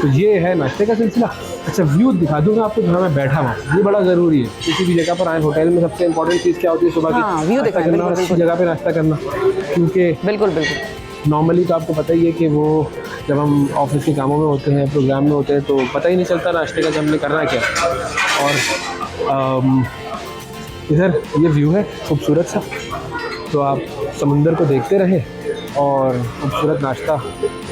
تو یہ ہے ناشتے کا سلسلہ. اچھا ویو دکھا دوں گا آپ کو جہاں میں بیٹھا ہوں، یہ بڑا ضروری ہے. کسی بھی جگہ پر آئیں، ہوٹل میں سب سے امپورٹنٹ چیز کیا ہوتی ہے؟ صبح کی ناشتہ کرنا، اور اچھی جگہ پہ ناشتہ کرنا. کیونکہ بالکل نارملی تو آپ کو پتہ ہی ہے کہ وہ جب ہم آفس کے کاموں میں ہوتے ہیں، پروگرام میں ہوتے ہیں، تو پتہ ہی نہیں چلتا ناشتے کا کہ ہم نے کرنا ہے کیا. اور ادھر یہ ویو ہے خوبصورت سا، تو آپ سمندر کو دیکھتے رہیں اور خوبصورت ناشتہ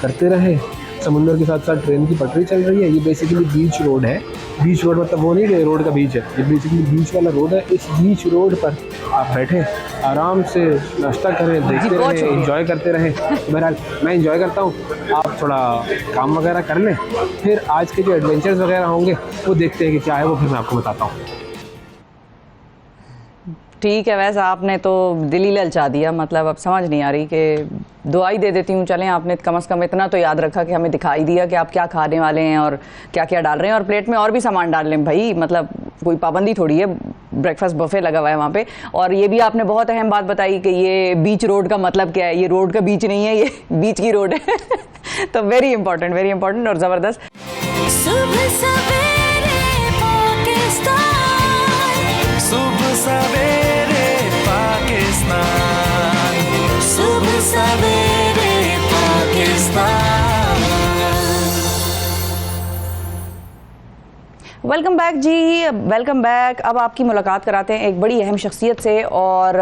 کرتے رہیں. سمندر کے ساتھ ساتھ ٹرین کی پٹری چل رہی ہے. یہ بیسیکلی بیچ روڈ ہے. بیچ روڈ مطلب وہ نہیں کہ روڈ کا بیچ ہے، یہ بیسیکلی بیچ والا روڈ ہے. اس بیچ روڈ پر آپ بیٹھیں، آرام سے ناشتہ کریں، دیکھتے رہیں، انجوائے کرتے رہیں. بہرحال میں انجوائے کرتا ہوں، آپ تھوڑا کام وغیرہ کر لیں. پھر آج کے جو ایڈونچرز وغیرہ ہوں گے وہ دیکھتے ہیں کہ کیا ہے، وہ پھر میں آپ کو بتاتا ہوں. ٹھیک ہے. ویسے آپ نے تو دل ہی للچا دیا، مطلب اب سمجھ نہیں آ رہی کہ دعا ہی دے دیتی ہوں. چلیں آپ نے کم از کم اتنا تو یاد رکھا کہ ہمیں دکھائی دیا کہ آپ کیا کھانے والے ہیں اور کیا کیا ڈال رہے ہیں، اور پلیٹ میں اور بھی سامان ڈال لیں بھائی، مطلب کوئی پابندی تھوڑی ہے. بریک فاسٹ بفے لگا ہوا ہے وہاں پہ. اور یہ بھی آپ نے بہت اہم بات بتائی کہ یہ بیچ روڈ کا مطلب کیا ہے. یہ روڈ کا بیچ نہیں ہے، یہ بیچ کی روڈ ہے. تو ویری امپورٹنٹ اور زبردست. صبح سویرے پاکستان، صبح سویرے ویلکم بیک جی، ویلکم بیک. اب آپ کی ملاقات کراتے ہیں ایک بڑی اہم شخصیت سے، اور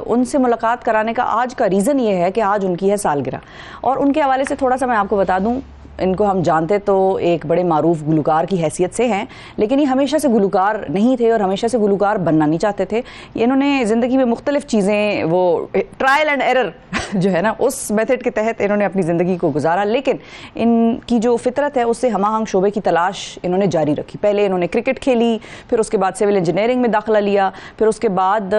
ان سے ملاقات کرانے کا آج کا ریزن یہ ہے کہ آج ان کی ہے سالگرہ. اور ان کے حوالے سے تھوڑا سا میں آپ کو بتا دوں، ان کو ہم جانتے تو ایک بڑے معروف گلوکار کی حیثیت سے ہیں، لیکن یہ ہمیشہ سے گلوکار نہیں تھے اور ہمیشہ سے گلوکار بننا نہیں چاہتے تھے. انہوں نے زندگی میں مختلف چیزیں، وہ ٹرائل اینڈ ایرر جو ہے نا، اس میتھڈ کے تحت انہوں نے اپنی زندگی کو گزارا. لیکن ان کی جو فطرت ہے اس سے ہم آہنگ شعبے کی تلاش انہوں نے جاری رکھی. پہلے انہوں نے کرکٹ کھیلی، پھر اس کے بعد سول انجینئرنگ میں داخلہ لیا، پھر اس کے بعد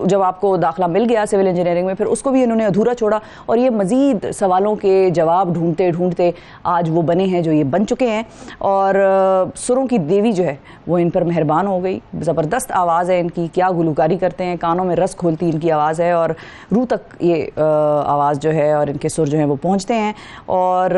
جب آپ کو داخلہ مل گیا سول انجینئرنگ میں، پھر اس کو بھی انہوں نے ادھورا چھوڑا، اور یہ مزید سوالوں کے جواب ڈھونڈتے ڈھونڈتے آج وہ بنے ہیں جو یہ بن چکے ہیں. اور سروں کی دیوی جو ہے وہ ان پر مہربان ہو گئی. زبردست آواز ہے ان کی، کیا گلوکاری کرتے ہیں، کانوں میں رس کھولتی ان کی آواز ہے، اور روح تک یہ آواز جو ہے اور ان کے سر جو ہیں وہ پہنچتے ہیں. اور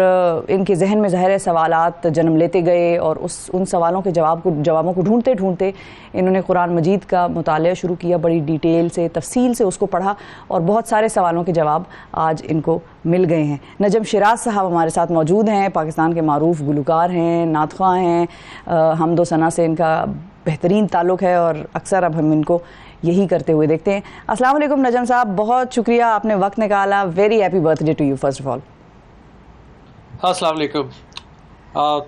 ان کے ذہن میں ظاہر سوالات جنم لیتے گئے، اور ان سوالوں کے جوابوں کو ڈھونڈتے ڈھونڈتے انہوں نے قرآن مجید کا مطالعہ شروع کیا. بڑی ڈیٹیل سے، تفصیل سے اس کو پڑھا، اور بہت سارے سوالوں کے جواب آج ان کو مل گئے ہیں. نجم شیراز صاحب ہمارے ساتھ موجود ہیں، پاکستان کے معروف گلوکار ہیں، نعت خواں ہیں. حمد و ثنا سے ان کا بہترین تعلق ہے، اور اکثر اب ہم ان کو یہی کرتے ہوئے دیکھتے ہیں. السلام علیکم نجم صاحب، بہت شکریہ آپ نے وقت نکالا. Very happy birthday to you first of all. السلام علیکم.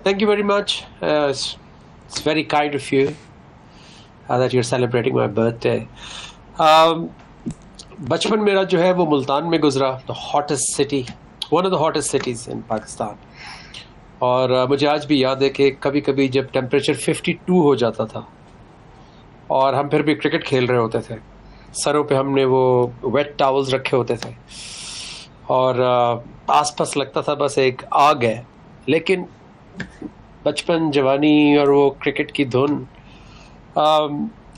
Thank you very much. It's very kind of you that you're celebrating my birthday. بچپن میرا جو ہے وہ ملتان میں گزرا، the hottest city, one of the hottest cities in Pakistan. اور مجھے آج بھی یاد ہے کہ کبھی کبھی جب ٹیمپریچر 52 ہو جاتا تھا اور ہم پھر بھی کرکٹ کھیل رہے ہوتے تھے، سروں پہ ہم نے وہ ویٹ ٹاولز رکھے ہوتے تھے، اور آس پاس لگتا تھا بس ایک آگ ہے. لیکن بچپن، جوانی اور وہ کرکٹ کی دھن،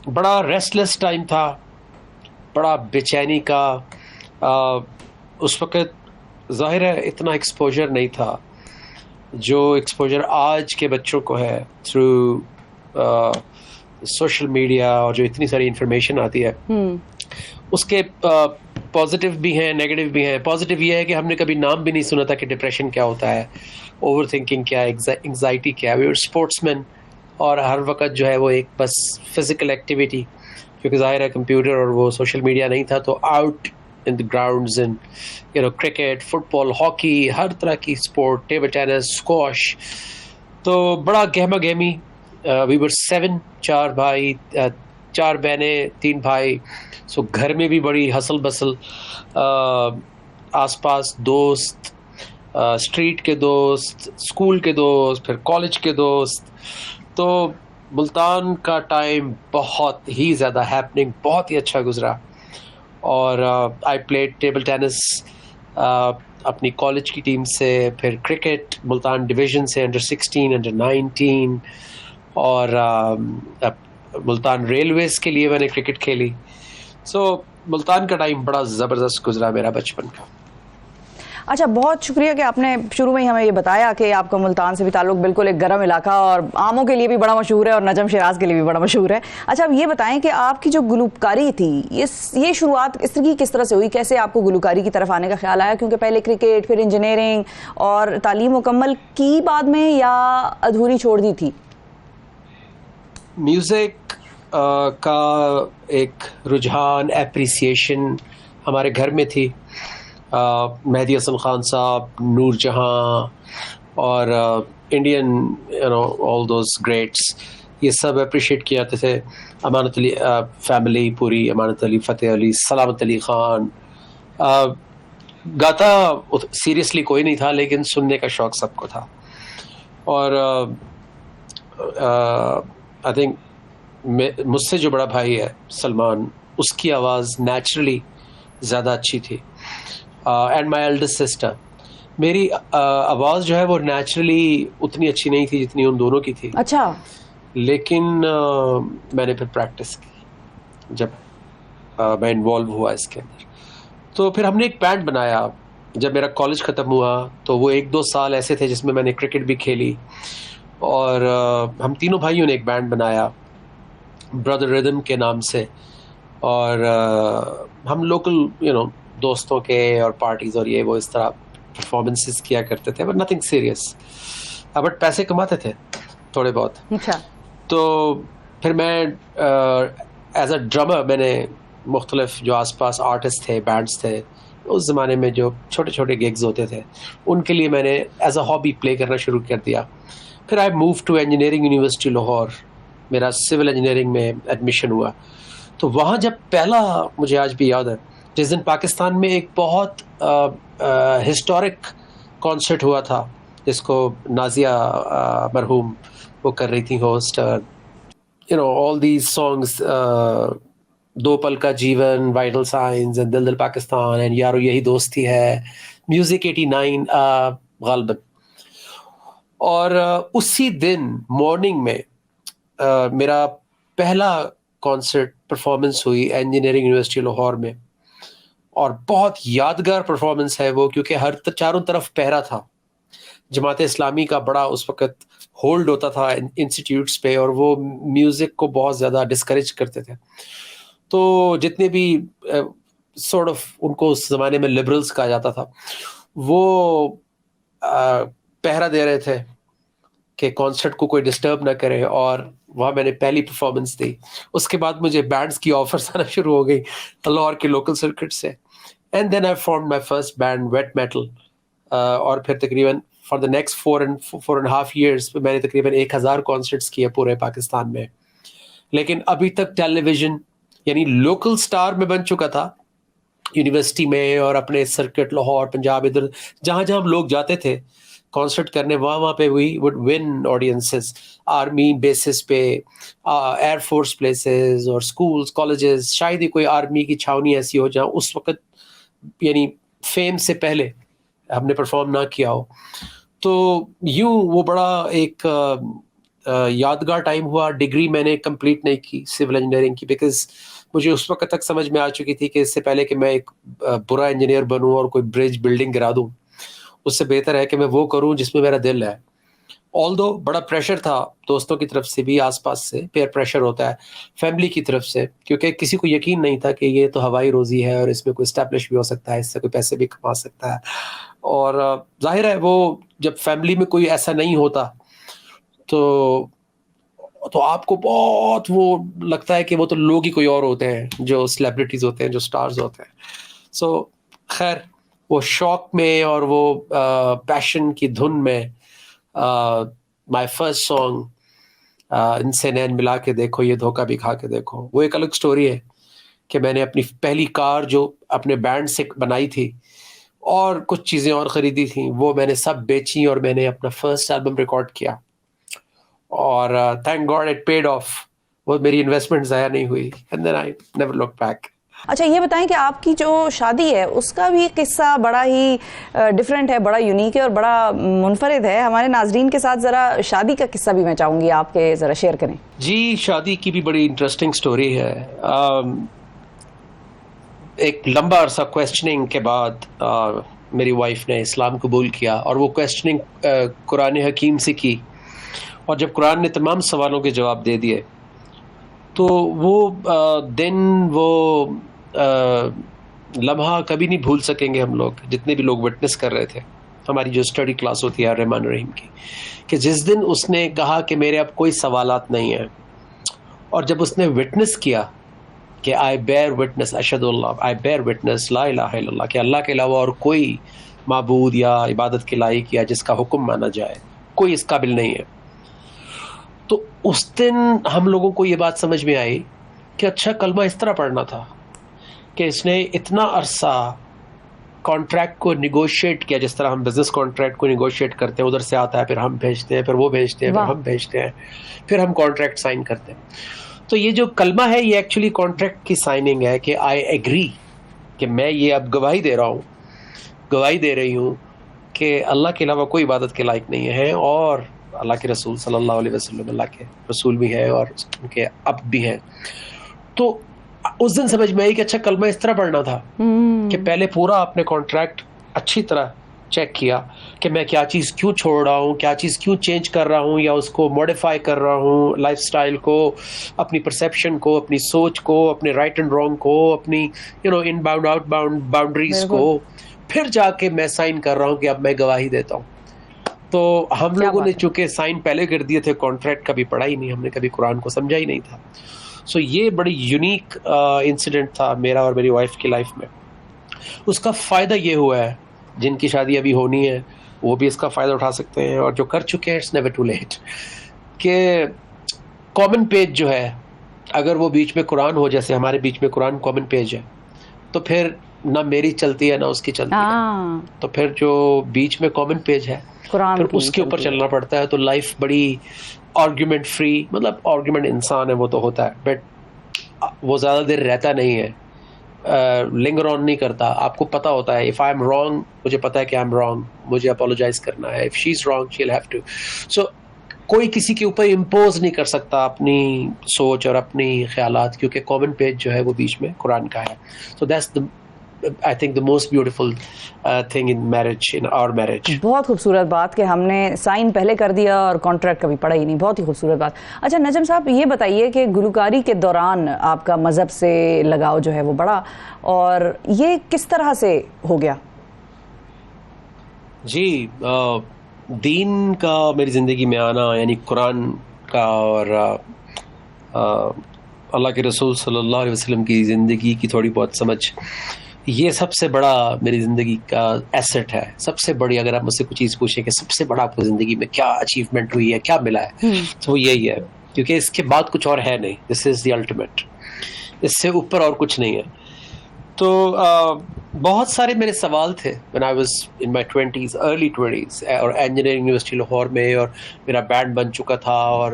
بڑا ریسٹ لیس ٹائم تھا، بڑا بے چینی کا. اس وقت ظاہر ہے اتنا ایکسپوجر نہیں تھا جو ایکسپوجر آج کے بچوں کو ہے تھرو سوشل میڈیا، اور جو اتنی ساری انفارمیشن آتی ہے. اس کے پازیٹیو بھی ہیں، نیگیٹو بھی ہیں. پازیٹیو یہ ہے کہ ہم نے کبھی نام بھی نہیں سنا تھا کہ ڈپریشن کیا ہوتا ہے، اوور تھنکنگ کیا ہے، انگزائٹی کیا ہے. وی آر اسپورٹس مین، اور ہر وقت جو ہے وہ ایک بس فزیکل ایکٹیویٹی، کیونکہ ظاہر ہے کمپیوٹر اور وہ سوشل میڈیا نہیں تھا، تو out in the grounds, in cricket, football, hockey, ہر طرح کی اسپورٹ، ٹیبل ٹینس، اسکواش. تو بڑا گہما گہمی. وی ور 7، 4 بھائی، 4 بہنیں، 3 بھائی. سو گھر میں بھی بڑی ہسل بسل، آس پاس دوست، اسٹریٹ کے دوست، اسکول کے دوست، پھر کالج کے دوست. تو ملتان کا ٹائم بہت ہی زیادہ ہیپننگ، بہت ہی اچھا گزرا. اور آئی پلیڈ ٹیبل ٹینس اپنی کالج کی ٹیم سے، پھر کرکٹ ملتان ڈویژن سے، انڈر 16، انڈر 19، اور ملتان ریلویز کے لیے میں نے کرکٹ کھیلی. سو ملتان کا ٹائم بڑا زبردست گزرا میرا بچپن کا. اچھا، بہت شکریہ کہ آپ نے شروع میں ہی ہمیں یہ بتایا کہ آپ کا ملتان سے بھی تعلق بالکل ایک گرم علاقہ اور آموں کے لیے بھی بڑا مشہور ہے، اور نجم شیراز کے لیے بھی بڑا مشہور ہے. اچھا، اب یہ بتائیں کہ آپ کی جو گلوکاری تھی، یہ شروعات کس طرح سے ہوئی؟ کیسے آپ کو گلوکاری کی طرف آنے کا خیال آیا؟ کیونکہ پہلے کرکٹ، پھر انجینئرنگ اور تعلیم مکمل کی بعد میں، یا ادھوری چھوڑ دی تھی؟ میوزک کا ایک رجحان، اپریسیشن ہمارے گھر میں تھی. مہدی حسن خان صاحب، نور جہاں، اور انڈین آل دوز گریٹس، یہ سب اپریشیٹ کیا جاتے تھے. امانت علی فیملی پوری، امانت علی، فتح علی، سلامت علی خان. گاتا سیریسلی کوئی نہیں تھا، لیکن سننے کا شوق سب کو تھا. اور آئی تھنک مجھ سے جو بڑا بھائی ہے سلمان، اس کی آواز نیچرلی زیادہ اچھی تھی. اینڈ مائی ایلڈسٹ سسٹر، میری آواز جو ہے وہ نیچرلی اتنی اچھی نہیں تھی جتنی ان دونوں کی تھی. اچھا. لیکن میں نے پھر پریکٹس کی جب میں انوالو ہوا اس کے اندر. تو پھر ہم نے ایک بینڈ بنایا. جب میرا کالج ختم ہوا تو وہ 1-2 سال ایسے تھے جس میں میں نے کرکٹ بھی کھیلی، اور ہم تینوں بھائیوں نے ایک بینڈ بنایا برادر ردم کے نام سے. اور ہم لوکل دوستوں کے اور پارٹیز اور یہ وہ اس طرح پرفارمنسز کیا کرتے تھے، بٹ نتھنگ سیریس. بٹ پیسے کماتے تھے تھوڑے بہت. اچھا. تو پھر میں ایز اے ڈرمر میں نے مختلف جو آس پاس آرٹسٹ تھے، بینڈس تھے، اس زمانے میں جو چھوٹے چھوٹے گگز ہوتے تھے، ان کے لیے میں نے ایز اے ہابی پلے کرنا شروع کر دیا. پھر I move to engineering university Lahore, میرا سول انجینئرنگ میں ایڈمیشن ہوا. تو وہاں جب پہلا، مجھے آج بھی یاد ہے، جس دن پاکستان میں ایک بہت ہسٹورک کانسرٹ ہوا تھا جس کو نازیہ مرحوم وہ کر رہی تھی ہوسٹ، آل دیز سانگس، دو پل کا جیون، وائٹل سائنز، دل دل پاکستان، اینڈ یارو یہی دوستی ہے، میوزک 89 غالباً. اور اسی دن مارننگ میں میرا پہلا کانسرٹ پرفارمنس ہوئی انجینئرنگ یونیورسٹی لاہور میں، اور بہت یادگار پرفارمنس ہے وہ، کیونکہ ہر چاروں طرف پہرا تھا. جماعت اسلامی کا بڑا اس وقت ہولڈ ہوتا تھا انسٹیٹیوٹس پہ، اور وہ میوزک کو بہت زیادہ ڈسکریج کرتے تھے. تو جتنے بھی سورٹ آف ان کو اس زمانے میں لبرلز کہا جاتا تھا، وہ پہرا دے رہے تھے کہ کانسرٹ کو کوئی ڈسٹرب نہ کرے. اور وہاں میں نے پہلی پرفارمنس دی. اس کے بعد مجھے بینڈس کی آفرس آنا شروع ہو گئی لاہور کے لوکل سرکٹ سے. And then I formed my first band wet metal. اور پھر تقریباً فار دا نیکسٹ 4.5 years میں نے تقریباً 1000 کانسرٹس کیے پورے پاکستان میں. لیکن ابھی تک ٹیلی ویژن یعنی لوکل سٹار میں بن چکا تھا یونیورسٹی میں اور اپنے سرکٹ لاہور، پنجاب، ادھر جہاں جہاں ہم لوگ جاتے تھے کانسرٹ کرنے، وہاں پہ we would win audiences. Army bases پہ، ایئر فورس پلیسز اور اسکولس، کالجز، شاید ہی کوئی آرمی کی چھاونی ایسی ہو جہاں اس وقت یعنی فیم سے پہلے ہم نے پرفارم نہ کیا ہو. تو یوں وہ بڑا ایک یادگار ٹائم ہوا. ڈگری میں نے کمپلیٹ نہیں کی سول انجینئرنگ کی، بیکاز مجھے اس وقت تک سمجھ میں آ چکی تھی کہ اس سے پہلے کہ میں ایک برا انجینئر بنوں اور کوئی برج بلڈنگ گرا دوں، اس سے بہتر ہے کہ میں وہ کروں جس میں میرا دل ہے. آلدو بڑا پریشر تھا دوستوں کی طرف سے بھی، آس پاس سے پیئر پریشر ہوتا ہے، فیملی کی طرف سے، کیونکہ کسی کو یقین نہیں تھا کہ یہ تو ہوائی روزی ہے اور اس میں کوئی اسٹیبلش بھی ہو سکتا ہے، اس سے کوئی پیسے بھی کما سکتا ہے. اور ظاہر ہے وہ جب فیملی میں کوئی ایسا نہیں ہوتا تو آپ کو بہت وہ لگتا ہے کہ وہ تو لوگ ہی کوئی اور ہوتے ہیں جو سیلیبریٹیز ہوتے ہیں، جو سٹارز ہوتے ہیں. سو خیر وہ شوق میں اور وہ پیشن کی دھن میں مائی فرسٹ سانگ ان سے نین ملا کے دیکھو، یہ دھوکہ بھی کھا کے دیکھو، وہ ایک الگ سٹوری ہے کہ میں نے اپنی پہلی کار جو اپنے بینڈ سے بنائی تھی اور کچھ چیزیں اور خریدی تھیں، وہ میں نے سب بیچی اور میں نے اپنا فرسٹ البم ریکارڈ کیا. اور thank God it paid off. وہ میری انویسٹمنٹ ضائع نہیں ہوئی. And then I never look back. اچھا یہ بتائیں کہ آپ کی جو شادی ہے اس کا بھی قصہ بڑا ہی ڈفرینٹ ہے، بڑا یونیک ہے اور بڑا منفرد ہے. ہمارے ناظرین کے ساتھ ذرا شادی کا قصہ بھی میں چاہوں گی آپ کے ذرا شیئر کریں. جی شادی کی بھی بڑی انٹرسٹنگ سٹوری ہے. ایک لمبا عرصہ کویسچننگ کے بعد میری وائف نے اسلام قبول کیا، اور وہ کویسچننگ قرآن حکیم سے کی. اور جب قرآن نے تمام سوالوں کے جواب دے دیے تو وہ دن، وہ لمحہ کبھی نہیں بھول سکیں گے ہم لوگ، جتنے بھی لوگ وٹنس کر رہے تھے. ہماری جو اسٹڈی کلاس ہوتی ہے الرحمن الرحیم کی، کہ جس دن اس نے کہا کہ میرے اب کوئی سوالات نہیں ہیں، اور جب اس نے وٹنس کیا کہ I bear witness Ashhad Allah, I bear witness لا الہ الا اللہ، کہ اللہ کے علاوہ اور کوئی معبود یا عبادت کے لائق یا جس کا حکم مانا جائے کوئی اس قابل نہیں ہے. تو اس دن ہم لوگوں کو یہ بات سمجھ میں آئی کہ اچھا کلمہ اس طرح پڑھنا تھا کہ اس نے اتنا عرصہ کانٹریکٹ کو نیگوشیٹ کیا، جس طرح ہم بزنس کانٹریکٹ کو نیگوشیٹ کرتے ہیں، ادھر سے آتا ہے، پھر ہم بھیجتے ہیں، پھر وہ بھیجتے ہیں، پھر ہم بھیجتے ہیں، پھر ہم کانٹریکٹ سائن کرتے ہیں. تو یہ جو کلمہ ہے یہ ایکچولی کانٹریکٹ کی سائننگ ہے کہ آئی ایگری، کہ میں یہ اب گواہی دے رہا ہوں، گواہی دے رہی ہوں کہ اللہ کے علاوہ کوئی عبادت کے لائق نہیں ہے، اور اللہ کے رسول صلی اللہ علیہ وسلم اللہ کے رسول بھی ہے اور ان کے اب بھی ہیں. تو اس دن سمجھ میں آئی کہ اچھا کلمہ اس طرح پڑھنا تھا کہ پہلے پورا اپنے کانٹریکٹ اچھی طرح چیک کیا کہ میں کیا چیز کیوں چھوڑ رہا ہوں، کیا چیز کیوں چینج کر رہا ہوں یا اس کو موڈیفائی کر رہا ہوں، لائف سٹائل کو، اپنی پرسیپشن کو، اپنی سوچ کو، اپنے رائٹ اینڈ رانگ کو، اپنی ان باؤنڈ آؤٹ باؤنڈ باؤنڈریز کو. پھر جا کے میں سائن کر رہا ہوں کہ اب میں گواہی دیتا ہوں. تو ہم لوگوں نے چونکہ سائن پہلے کر دیے تھے، کانٹریکٹ کبھی پڑھا ہی نہیں، ہم نے کبھی قرآن کو سمجھا ہی نہیں تھا. سو یہ بڑی یونیک انسیڈنٹ تھا میرا اور میری وائف کی لائف میں. اس کا فائدہ یہ ہوا ہے، جن کی شادی ابھی ہونی ہے وہ بھی اس کا فائدہ اٹھا سکتے ہیں، اور جو کر چکے ہیں اٹس نیور ٹو لیٹ، کہ کامن پیج جو ہے اگر وہ بیچ میں قرآن ہو، جیسے ہمارے بیچ میں قرآن کامن پیج ہے، تو پھر نہ میری چلتی ہے نہ اس کی چلتی ہے. تو پھر جو بیچ میں کامن پیج ہے پھر اس کے اوپر چلنا پڑتا ہے. تو لائف بڑی آرگیومنٹ فری، مطلب آرگیومنٹ انسان ہے وہ تو ہوتا ہے، بٹ وہ زیادہ دیر رہتا نہیں ہے، لنگر آن نہیں کرتا. آپ کو پتا ہوتا ہے اف آئی ایم رانگ، مجھے پتا ہے کہ آئی ایم رانگ، مجھے اپولوجائز کرنا ہے. If she is wrong she will have to. So کوئی کسی کے اوپر امپوز نہیں کر سکتا اپنی سوچ اور اپنی خیالات، کیونکہ کامن پیج جو ہے وہ بیچ میں قرآن کا ہے. So that's I think the most beautiful thing in marriage, in our marriage. بہت خوبصورت بات کہ ہم نے سائن پہلے کر دیا اور کانٹریکٹ کبھی پڑھا ہی نہیں. بہت ہی خوبصورت بات. اچھا نجم صاحب یہ بتائیے کہ گلوکاری کے دوران آپ کا مذہب سے لگاؤ جو ہے وہ بڑا، اور یہ کس طرح سے ہو گیا؟ جی دین کا میری زندگی میں آنا، یعنی قرآن کا اور اللہ کے رسول صلی اللہ علیہ وسلم کی زندگی کی تھوڑی بہت سمجھ، یہ سب سے بڑا میری زندگی کا ایسٹ ہے. سب سے بڑی، اگر آپ مجھ سے کچھ چیز پوچھیں کہ سب سے بڑا آپ کو زندگی میں کیا اچیومنٹ ہوئی ہے، کیا ملا ہے، تو وہ یہی ہے، کیونکہ اس کے بعد کچھ اور ہے نہیں. دس از دی الٹیمیٹ، اس سے اوپر اور کچھ نہیں ہے. تو بہت سارے میرے سوال تھے when I was in my 20s, early 20s، اور انجینئرنگ یونیورسٹی لاہور میں، اور میرا بینڈ بن چکا تھا، اور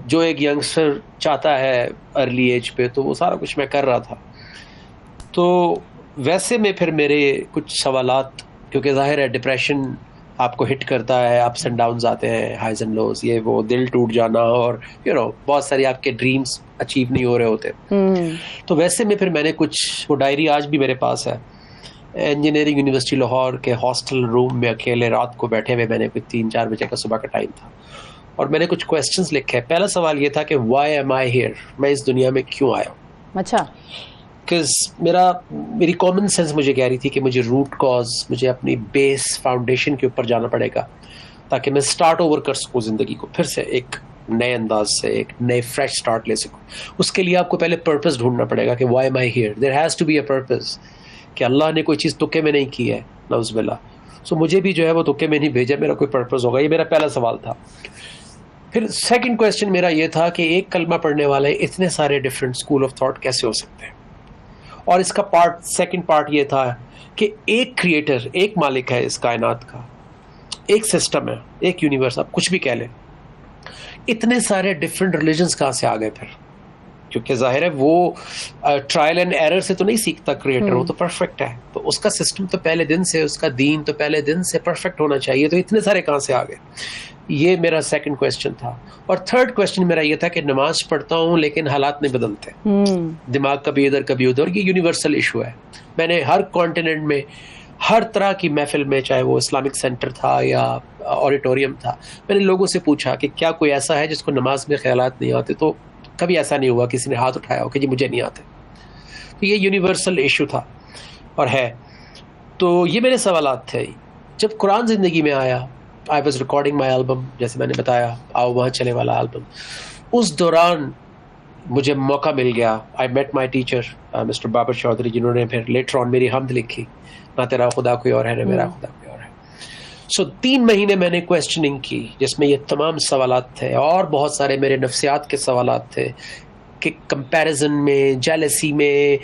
جو ایک ینگسٹر چاہتا ہے ارلی ایج پہ، تو وہ سارا کچھ میں کر رہا تھا. تو ویسے میں پھر میرے کچھ سوالات، کیونکہ ظاہر ہے ڈپریشن آپ کو ہٹ کرتا ہے، اپس اینڈ ڈاؤنز آتے ہیں، ہائیز اینڈ لوز، یہ وہ دل ٹوٹ جانا، اور بہت ساری آپ کے ڈریمز اچیو نہیں ہو رہے ہوتے. تو ویسے میں پھر میں نے کچھ، وہ ڈائری آج بھی میرے پاس ہے، انجینئرنگ یونیورسٹی لاہور کے ہاسٹل روم میں اکیلے رات کو بیٹھے ہوئے، میں نے کوئی 3-4 بجے کا صبح کا ٹائم تھا، اور میں نے کچھ کویسچنز لکھے. پہلا سوال یہ تھا کہ وائی ایم آئی ہیئر، میں اس دنیا میں کیوں آیا ہوں. اچھا. میری کامن سینس مجھے کہہ رہی تھی کہ مجھے روٹ کاز، مجھے اپنی بیس فاؤنڈیشن کے اوپر جانا پڑے گا، تاکہ میں سٹارٹ اوور کر سکوں زندگی کو پھر سے ایک نئے انداز سے، ایک نئے فریش سٹارٹ لے سکوں. اس کے لیے آپ کو پہلے پرپز ڈھونڈنا پڑے گا کہ why am I here, there has to be a purpose, کہ اللہ نے کوئی چیز تکے میں نہیں کی ہے، نعوذ باللہ. سو مجھے بھی جو ہے وہ تکے میں نہیں بھیجا، میرا کوئی پرپز ہوگا. یہ میرا پہلا سوال تھا. پھر سیکنڈ کویسچن میرا یہ تھا کہ ایک کلمہ پڑھنے والے اتنے سارے ڈفرینٹ اسکول آف تھاٹ کیسے ہو سکتے ہیں. اور اس کا سیکنڈ پارٹ یہ تھا کہ ایک کریٹر، ایک مالک ہے اس کائنات کا، ایک سسٹم ہے، ایک یونیورس، آپ کچھ بھی کہہ لیں. اتنے سارے ڈفرینٹ ریلیجنز کہاں سے آ گئے پھر؟ کیونکہ ظاہر ہے وہ ٹرائل اینڈ ایرر سے تو نہیں سیکھتا کریٹر، وہ تو پرفیکٹ ہے. تو اس کا سسٹم تو پہلے دن سے، اس کا دین تو پہلے دن سے پرفیکٹ ہونا چاہیے. تو اتنے سارے کہاں سے آ گئے؟ یہ میرا سیکنڈ کویسچن تھا. اور تھرڈ کویسچن میرا یہ تھا کہ نماز پڑھتا ہوں لیکن حالات نہیں بدلتے، دماغ کبھی ادھر کبھی ادھر. یہ یونیورسل ایشو ہے. میں نے ہر کانٹیننٹ میں، ہر طرح کی محفل میں، چاہے وہ اسلامک سینٹر تھا یا آڈیٹوریم تھا، میں نے لوگوں سے پوچھا کہ کیا کوئی ایسا ہے جس کو نماز میں خیالات نہیں آتے؟ تو کبھی ایسا نہیں ہوا کسی نے ہاتھ اٹھایا ہو کہ جی مجھے نہیں آتے. تو یہ یونیورسل ایشو تھا اور ہے. تو یہ میرے سوالات تھے. جب قرآن زندگی میں آیا، I was recording my album، جیسے میں نے بتایا آؤ وہاں چلے والا البم، اس دوران مجھے موقع مل گیا. I met my teacher mister Babar Chaudhry, جنہوں نے پھر لیٹر آن میری حمد لکھی، نہ تیرا خدا کوئی اور ہے نہ میرا خدا کوئی اور ہے. سو 3 مہینے میں نے کویسچننگ کی، جس میں یہ تمام سوالات تھے، اور بہت سارے میرے نفسیات کے سوالات تھے کہ کمپیریزن میں، جیلسی میں،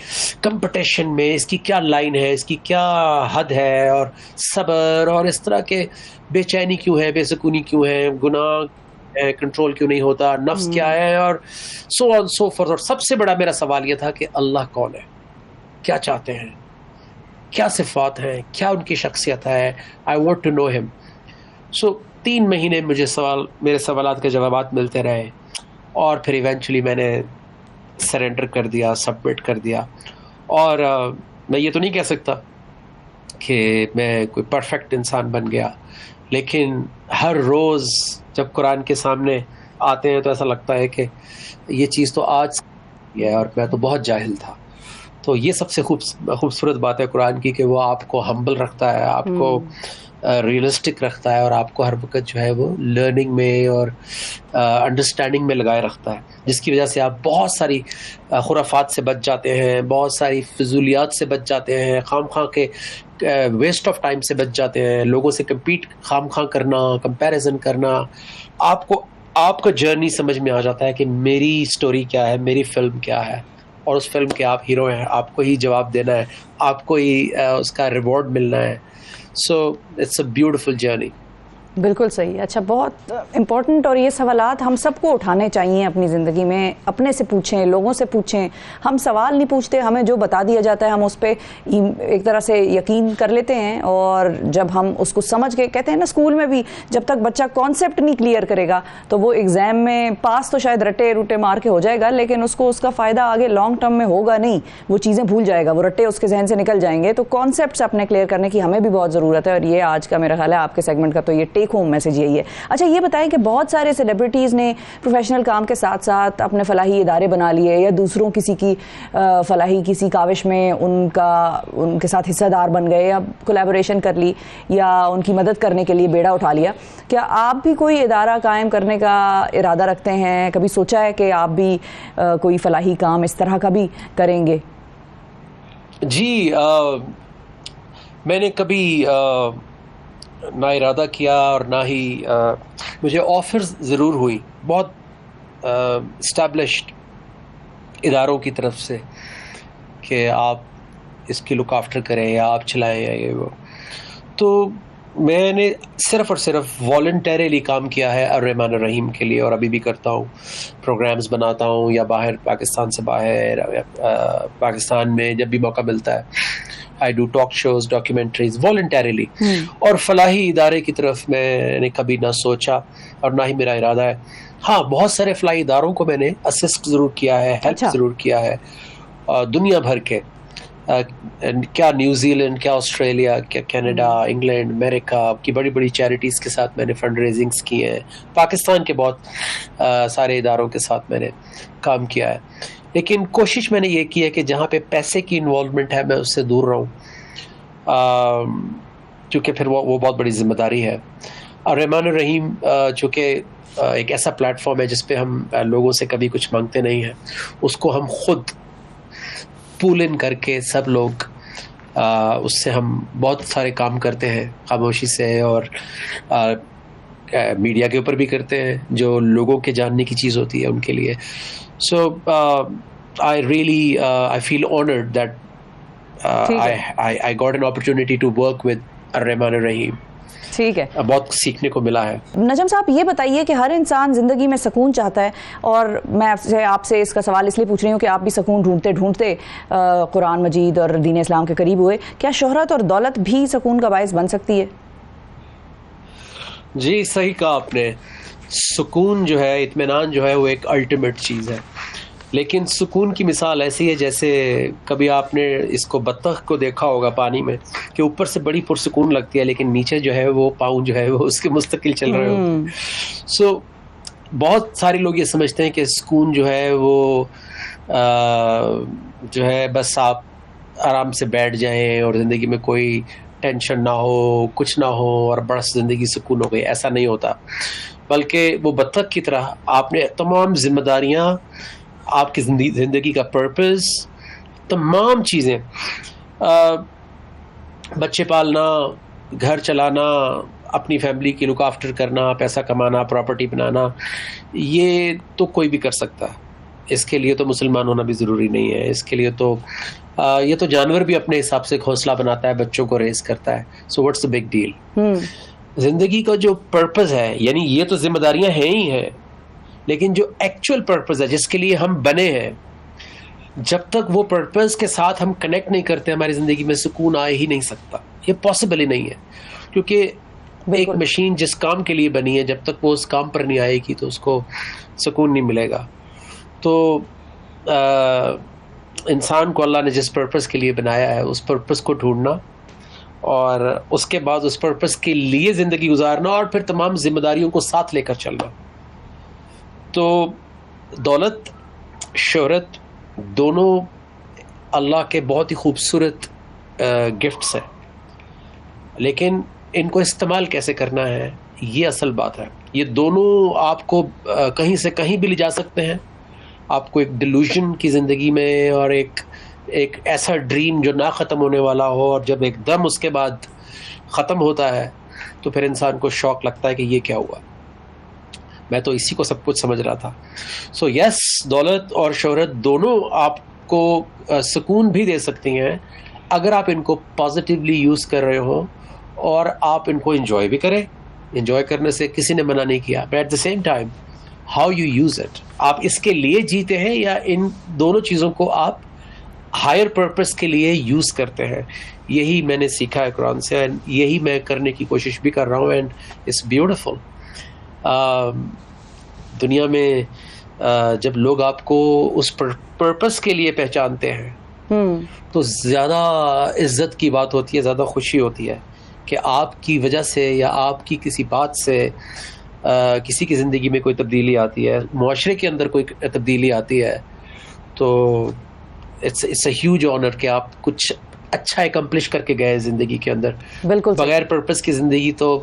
کمپٹیشن میں اس کی کیا لائن ہے، اس کی کیا حد ہے، اور صبر، اور اس طرح کے بے چینی کیوں ہے، بے سکونی کیوں ہے، گناہ کنٹرول کیوں نہیں ہوتا، نفس کیا ہے، اور سو آن سو فورتھ. اور سب سے بڑا میرا سوال یہ تھا کہ اللہ کون ہے، کیا چاہتے ہیں، کیا صفات ہیں، کیا ان کی شخصیت ہے. آئی وانٹ ٹو نو ہم. سو 3 مہینے مجھے میرے سوالات کے جوابات ملتے رہے، اور پھر ایونچولی میں نے سرنڈر کر دیا، سبمٹ کر دیا. اور میں یہ تو نہیں کہہ سکتا کہ میں کوئی پرفیکٹ انسان بن گیا، لیکن ہر روز جب قرآن کے سامنے آتے ہیں تو ایسا لگتا ہے کہ یہ چیز تو آج ہے اور میں تو بہت جاہل تھا. تو یہ سب سے خوبصورت بات ہے قرآن کی، کہ وہ آپ کو ہمبل رکھتا ہے، آپ کو ریئلسٹک رکھتا ہے اور آپ کو ہر وقت جو ہے وہ لرننگ میں اور انڈرسٹینڈنگ میں لگائے رکھتا ہے، جس کی وجہ سے آپ بہت ساری خرافات سے بچ جاتے ہیں، بہت ساری فضولیات سے بچ جاتے ہیں، خام خواہ کے ویسٹ آف ٹائم سے بچ جاتے ہیں، لوگوں سے کمپیٹ خام خواہ کرنا، کمپیریزن کرنا. آپ کا جرنی سمجھ میں آ جاتا ہے کہ میری سٹوری کیا ہے، میری فلم کیا ہے، اور اس فلم کے آپ ہیرو ہیں، آپ کو ہی جواب دینا ہے، آپ کو ہی اس کا ریوارڈ ملنا ہے. So it's a beautiful journey. بالکل صحیح. اچھا، بہت امپورٹنٹ، اور یہ سوالات ہم سب کو اٹھانے چاہیے اپنی زندگی میں. اپنے سے پوچھیں، لوگوں سے پوچھیں. ہم سوال نہیں پوچھتے، ہمیں جو بتا دیا جاتا ہے ہم اس پہ ایک طرح سے یقین کر لیتے ہیں، اور جب ہم اس کو سمجھ کے کہتے ہیں نا، اسکول میں بھی جب تک بچہ کانسیپٹ نہیں کلیئر کرے گا تو وہ ایگزام میں پاس تو شاید رٹے روٹے مار کے ہو جائے گا، لیکن اس کو اس کا فائدہ آگے لانگ ٹرم میں ہوگا نہیں. وہ چیزیں بھول جائے گا، وہ رٹے اس کے ذہن سے نکل جائیں گے. تو کانسیپٹس اپنے کلیئر کرنے کی ہمیں بھی بہت ضرورت ہے، اور یہ آج کا میرا خیال ہے آپ کے سیگمنٹ کا تو یہ ٹیک ہوم میسج یہی ہے. اچھا، یہ بتائیں کہ بہت سارے سیلیبریٹیز نے پروفیشنل کام کے ساتھ ساتھ اپنے فلاحی ادارے بنا لیے، یا دوسروں کسی کی فلاحی کسی کاوش میں ان کے ساتھ حصہ دار بن گئے، یا کولیبوریشن کر لی، یا ان کی مدد کرنے کے لیے بیڑا اٹھا لیا. کیا آپ بھی کوئی ادارہ قائم کرنے کا ارادہ رکھتے ہیں؟ کبھی سوچا ہے کہ آپ بھی کوئی فلاحی کام اس طرح کا بھی کریں گے؟ جی، میں نے کبھی نہ ارادہ کیا اور نہ ہی مجھے آفرز ضرور ہوئی بہت اسٹیبلشڈ اداروں کی طرف سے کہ آپ اس کی لک آفٹر کریں یا آپ چلائیں یا یہ وہ. تو میں نے صرف اور صرف والنٹریلی کام کیا ہے الرحمن الرحیم کے لیے، اور ابھی بھی کرتا ہوں. پروگرامز بناتا ہوں، یا باہر پاکستان سے باہر، پاکستان میں جب بھی موقع ملتا ہے I do talk shows, documentaries voluntarily. اور فلاحی ادارے کی طرف میں نے کبھی نہ سوچا اور نہ ہی میرا ارادہ ہے. ہاں، بہت سارے فلاحی اداروں کو میں نے اسسٹ ضرور کیا ہے، ہیلپ ضرور کیا ہے، دنیا بھر کے، کیا نیوزی لینڈ، کیا آسٹریلیا، کیا کینیڈا، انگلینڈ، امریکہ کی بڑی بڑی چیریٹیز کے ساتھ میں نے فنڈ ریزنگس کیے ہیں. پاکستان کے بہت سارے اداروں کے ساتھ میں نے کام کیا ہے. لیکن کوشش میں نے یہ کی ہے کہ جہاں پہ پیسے کی انوالومنٹ ہے میں اس سے دور رہوں، کیونکہ پھر وہ بہت بڑی ذمہ داری ہے. اور الرحمن الرحیم چونکہ ایک ایسا پلیٹ فارم ہے جس پہ ہم لوگوں سے کبھی کچھ مانگتے نہیں ہیں، اس کو ہم خود پول ان کر کے سب لوگ اس سے ہم بہت سارے کام کرتے ہیں خاموشی سے، اور میڈیا کے اوپر بھی کرتے ہیں جو لوگوں کے جاننے کی چیز ہوتی ہے ان کے لیے. So I really I feel honored that I got an opportunity to work with الرحمن الرحیم. ٹھیک ہے، بہت سیکھنے کو ملا ہے. نجم صاحب، یہ بتائیے کہ ہر انسان زندگی میں سکون چاہتا ہے، اور میں آپ سے اس کا سوال اس لیے پوچھ رہی ہوں کہ آپ بھی سکون ڈھونڈتے ڈھونڈتے قرآن مجید اور دین اسلام کے قریب ہوئے. کیا شہرت اور دولت بھی سکون کا باعث بن سکتی ہے؟ جی، صحیح کہا آپ نے. سکون جو ہے، اطمینان جو ہے، وہ ایک الٹیمیٹ چیز ہے. لیکن سکون کی مثال ایسی ہے جیسے کبھی آپ نے اس کو بطخ کو دیکھا ہوگا پانی میں، کہ اوپر سے بڑی پرسکون لگتی ہے لیکن نیچے جو ہے وہ پاؤں جو ہے وہ اس کے مستقل چل رہے ہوتے. سو بہت سارے لوگ یہ سمجھتے ہیں کہ سکون جو ہے وہ جو ہے بس آپ آرام سے بیٹھ جائیں اور زندگی میں کوئی ٹینشن نہ ہو، کچھ نہ ہو، اور بڑس زندگی سکون ہو گئی. ایسا نہیں ہوتا، بلکہ وہ بطخ کی طرح آپ نے تمام ذمہ داریاں، آپ کی زندگی کا پرپز، تمام چیزیں، بچے پالنا، گھر چلانا، اپنی فیملی کی لک آفٹر کرنا، پیسہ کمانا، پراپرٹی بنانا، یہ تو کوئی بھی کر سکتا ہے. اس کے لیے تو مسلمان ہونا بھی ضروری نہیں ہے. اس کے لیے تو یہ تو جانور بھی اپنے حساب سے گھونسلہ بناتا ہے، بچوں کو ریز کرتا ہے. So what's the big deal? زندگی کا جو پرپز ہے، یعنی یہ تو ذمہ داریاں ہیں ہی ہیں، لیکن جو ایکچوئل پرپز ہے جس کے لیے ہم بنے ہیں، جب تک وہ پرپز کے ساتھ ہم کنیکٹ نہیں کرتے ہماری زندگی میں سکون آ ہی نہیں سکتا. یہ پاسبل ہی نہیں ہے، کیونکہ ایک مشین جس کام کے لیے بنی ہے جب تک وہ اس کام پر نہیں آئے گی تو اس کو سکون نہیں ملے گا. تو انسان کو اللہ نے جس پرپز کے لیے بنایا ہے اس پرپز کو ڈھونڈنا، اور اس کے بعد اس پرپز کے لیے زندگی گزارنا، اور پھر تمام ذمہ داریوں کو ساتھ لے کر چلنا. تو دولت، شہرت، دونوں اللہ کے بہت ہی خوبصورت گفٹس ہیں، لیکن ان کو استعمال کیسے کرنا ہے، یہ اصل بات ہے. یہ دونوں آپ کو کہیں سے کہیں بھی لے جا سکتے ہیں. آپ کو ایک ڈیلوژن کی زندگی میں اور ایک ایسا ڈریم جو نہ ختم ہونے والا ہو، اور جب ایک دم اس کے بعد ختم ہوتا ہے تو پھر انسان کو شوق لگتا ہے کہ یہ کیا ہوا. میں تو اسی کو سب کچھ سمجھ رہا تھا. سو یس، دولت اور شہرت دونوں آپ کو سکون بھی دے سکتی ہیں اگر آپ ان کو پازیٹیولی یوز کر رہے ہو اور آپ ان کو انجوائے بھی کریں. انجوائے کرنے سے کسی نے منع نہیں کیا، but at the same time how you use it. آپ اس کے لیے جیتے ہیں یا ان دونوں چیزوں کو آپ ہائر پرپس کے لیے یوز کرتے ہیں. یہی میں نے سیکھا ہے قرآن سے، اینڈ یہی میں کرنے کی کوشش بھی کر رہا ہوں، اینڈ اٹس بیوٹیفل. دنیا میں جب لوگ آپ کو اس پرپس کے لیے پہچانتے ہیں تو زیادہ عزت کی بات ہوتی ہے، زیادہ خوشی ہوتی ہے کہ آپ کی وجہ سے یا آپ کی کسی بات سے کسی کی زندگی میں کوئی تبدیلی آتی ہے، معاشرے کے اندر کوئی تبدیلی آتی ہے. تو اٹس اے ہیوج آنر کہ آپ کچھ اچھا اکمپلش کر کے گئے زندگی کے اندر. بالکل بغیر پرپس کی زندگی تو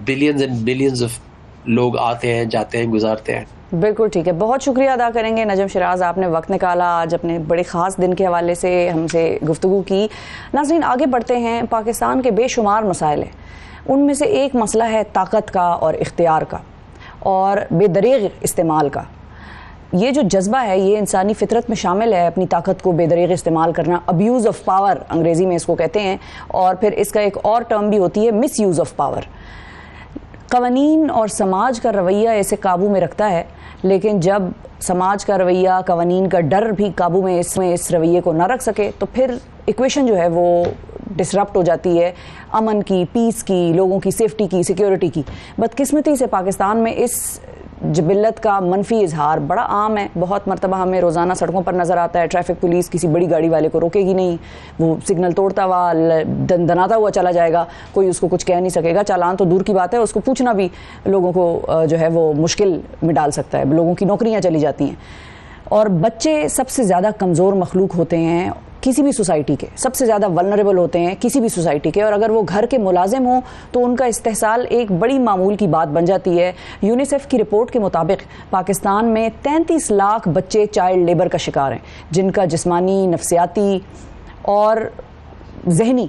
بلینز اینڈ بلینز آف لوگ آتے ہیں، جاتے ہیں، گزارتے ہیں. بالکل ٹھیک ہے. بہت شکریہ ادا کریں گے نجم شیراز، آپ نے وقت نکالا، آج اپنے بڑے خاص دن کے حوالے سے ہم سے گفتگو کی. ناظرین آگے بڑھتے ہیں. پاکستان کے بے شمار مسائل ہیں، ان میں سے ایک مسئلہ ہے طاقت کا اور اختیار کا اور بے دریغ استعمال کا. یہ جو جذبہ ہے یہ انسانی فطرت میں شامل ہے، اپنی طاقت کو بے دریغ استعمال کرنا. ابیوز آف پاور انگریزی میں اس کو کہتے ہیں، اور پھر اس کا ایک اور ٹرم بھی ہوتی ہے مس یوز آف پاور. قوانین اور سماج کا رویہ اسے قابو میں رکھتا ہے، لیکن جب سماج کا رویہ، قوانین کا ڈر بھی قابو میں اس رویے کو نہ رکھ سکے تو پھر ایکویشن جو ہے وہ ڈسرپٹ ہو جاتی ہے، امن کی، پیس کی، لوگوں کی سیفٹی کی، سیکیورٹی کی. بدقسمتی سے پاکستان میں اس جبلت کا منفی اظہار بڑا عام ہے. بہت مرتبہ ہمیں روزانہ سڑکوں پر نظر آتا ہے ٹریفک پولیس کسی بڑی گاڑی والے کو روکے گی نہیں، وہ سگنل توڑتا ہوا دناتا ہوا چلا جائے گا، کوئی اس کو کچھ کہہ نہیں سکے گا. چالان تو دور کی بات ہے، اس کو پوچھنا بھی لوگوں کو جو ہے وہ مشکل میں ڈال سکتا ہے، لوگوں کی نوکریاں چلی جاتی ہیں. اور بچے سب سے زیادہ کمزور مخلوق ہوتے ہیں کسی بھی سوسائٹی کے، سب سے زیادہ ولنریبل ہوتے ہیں کسی بھی سوسائٹی کے، اور اگر وہ گھر کے ملازم ہوں تو ان کا استحصال ایک بڑی معمول کی بات بن جاتی ہے. یونیسیف کی رپورٹ کے مطابق پاکستان میں 33 لاکھ بچے چائلڈ لیبر کا شکار ہیں، جن کا جسمانی، نفسیاتی اور ذہنی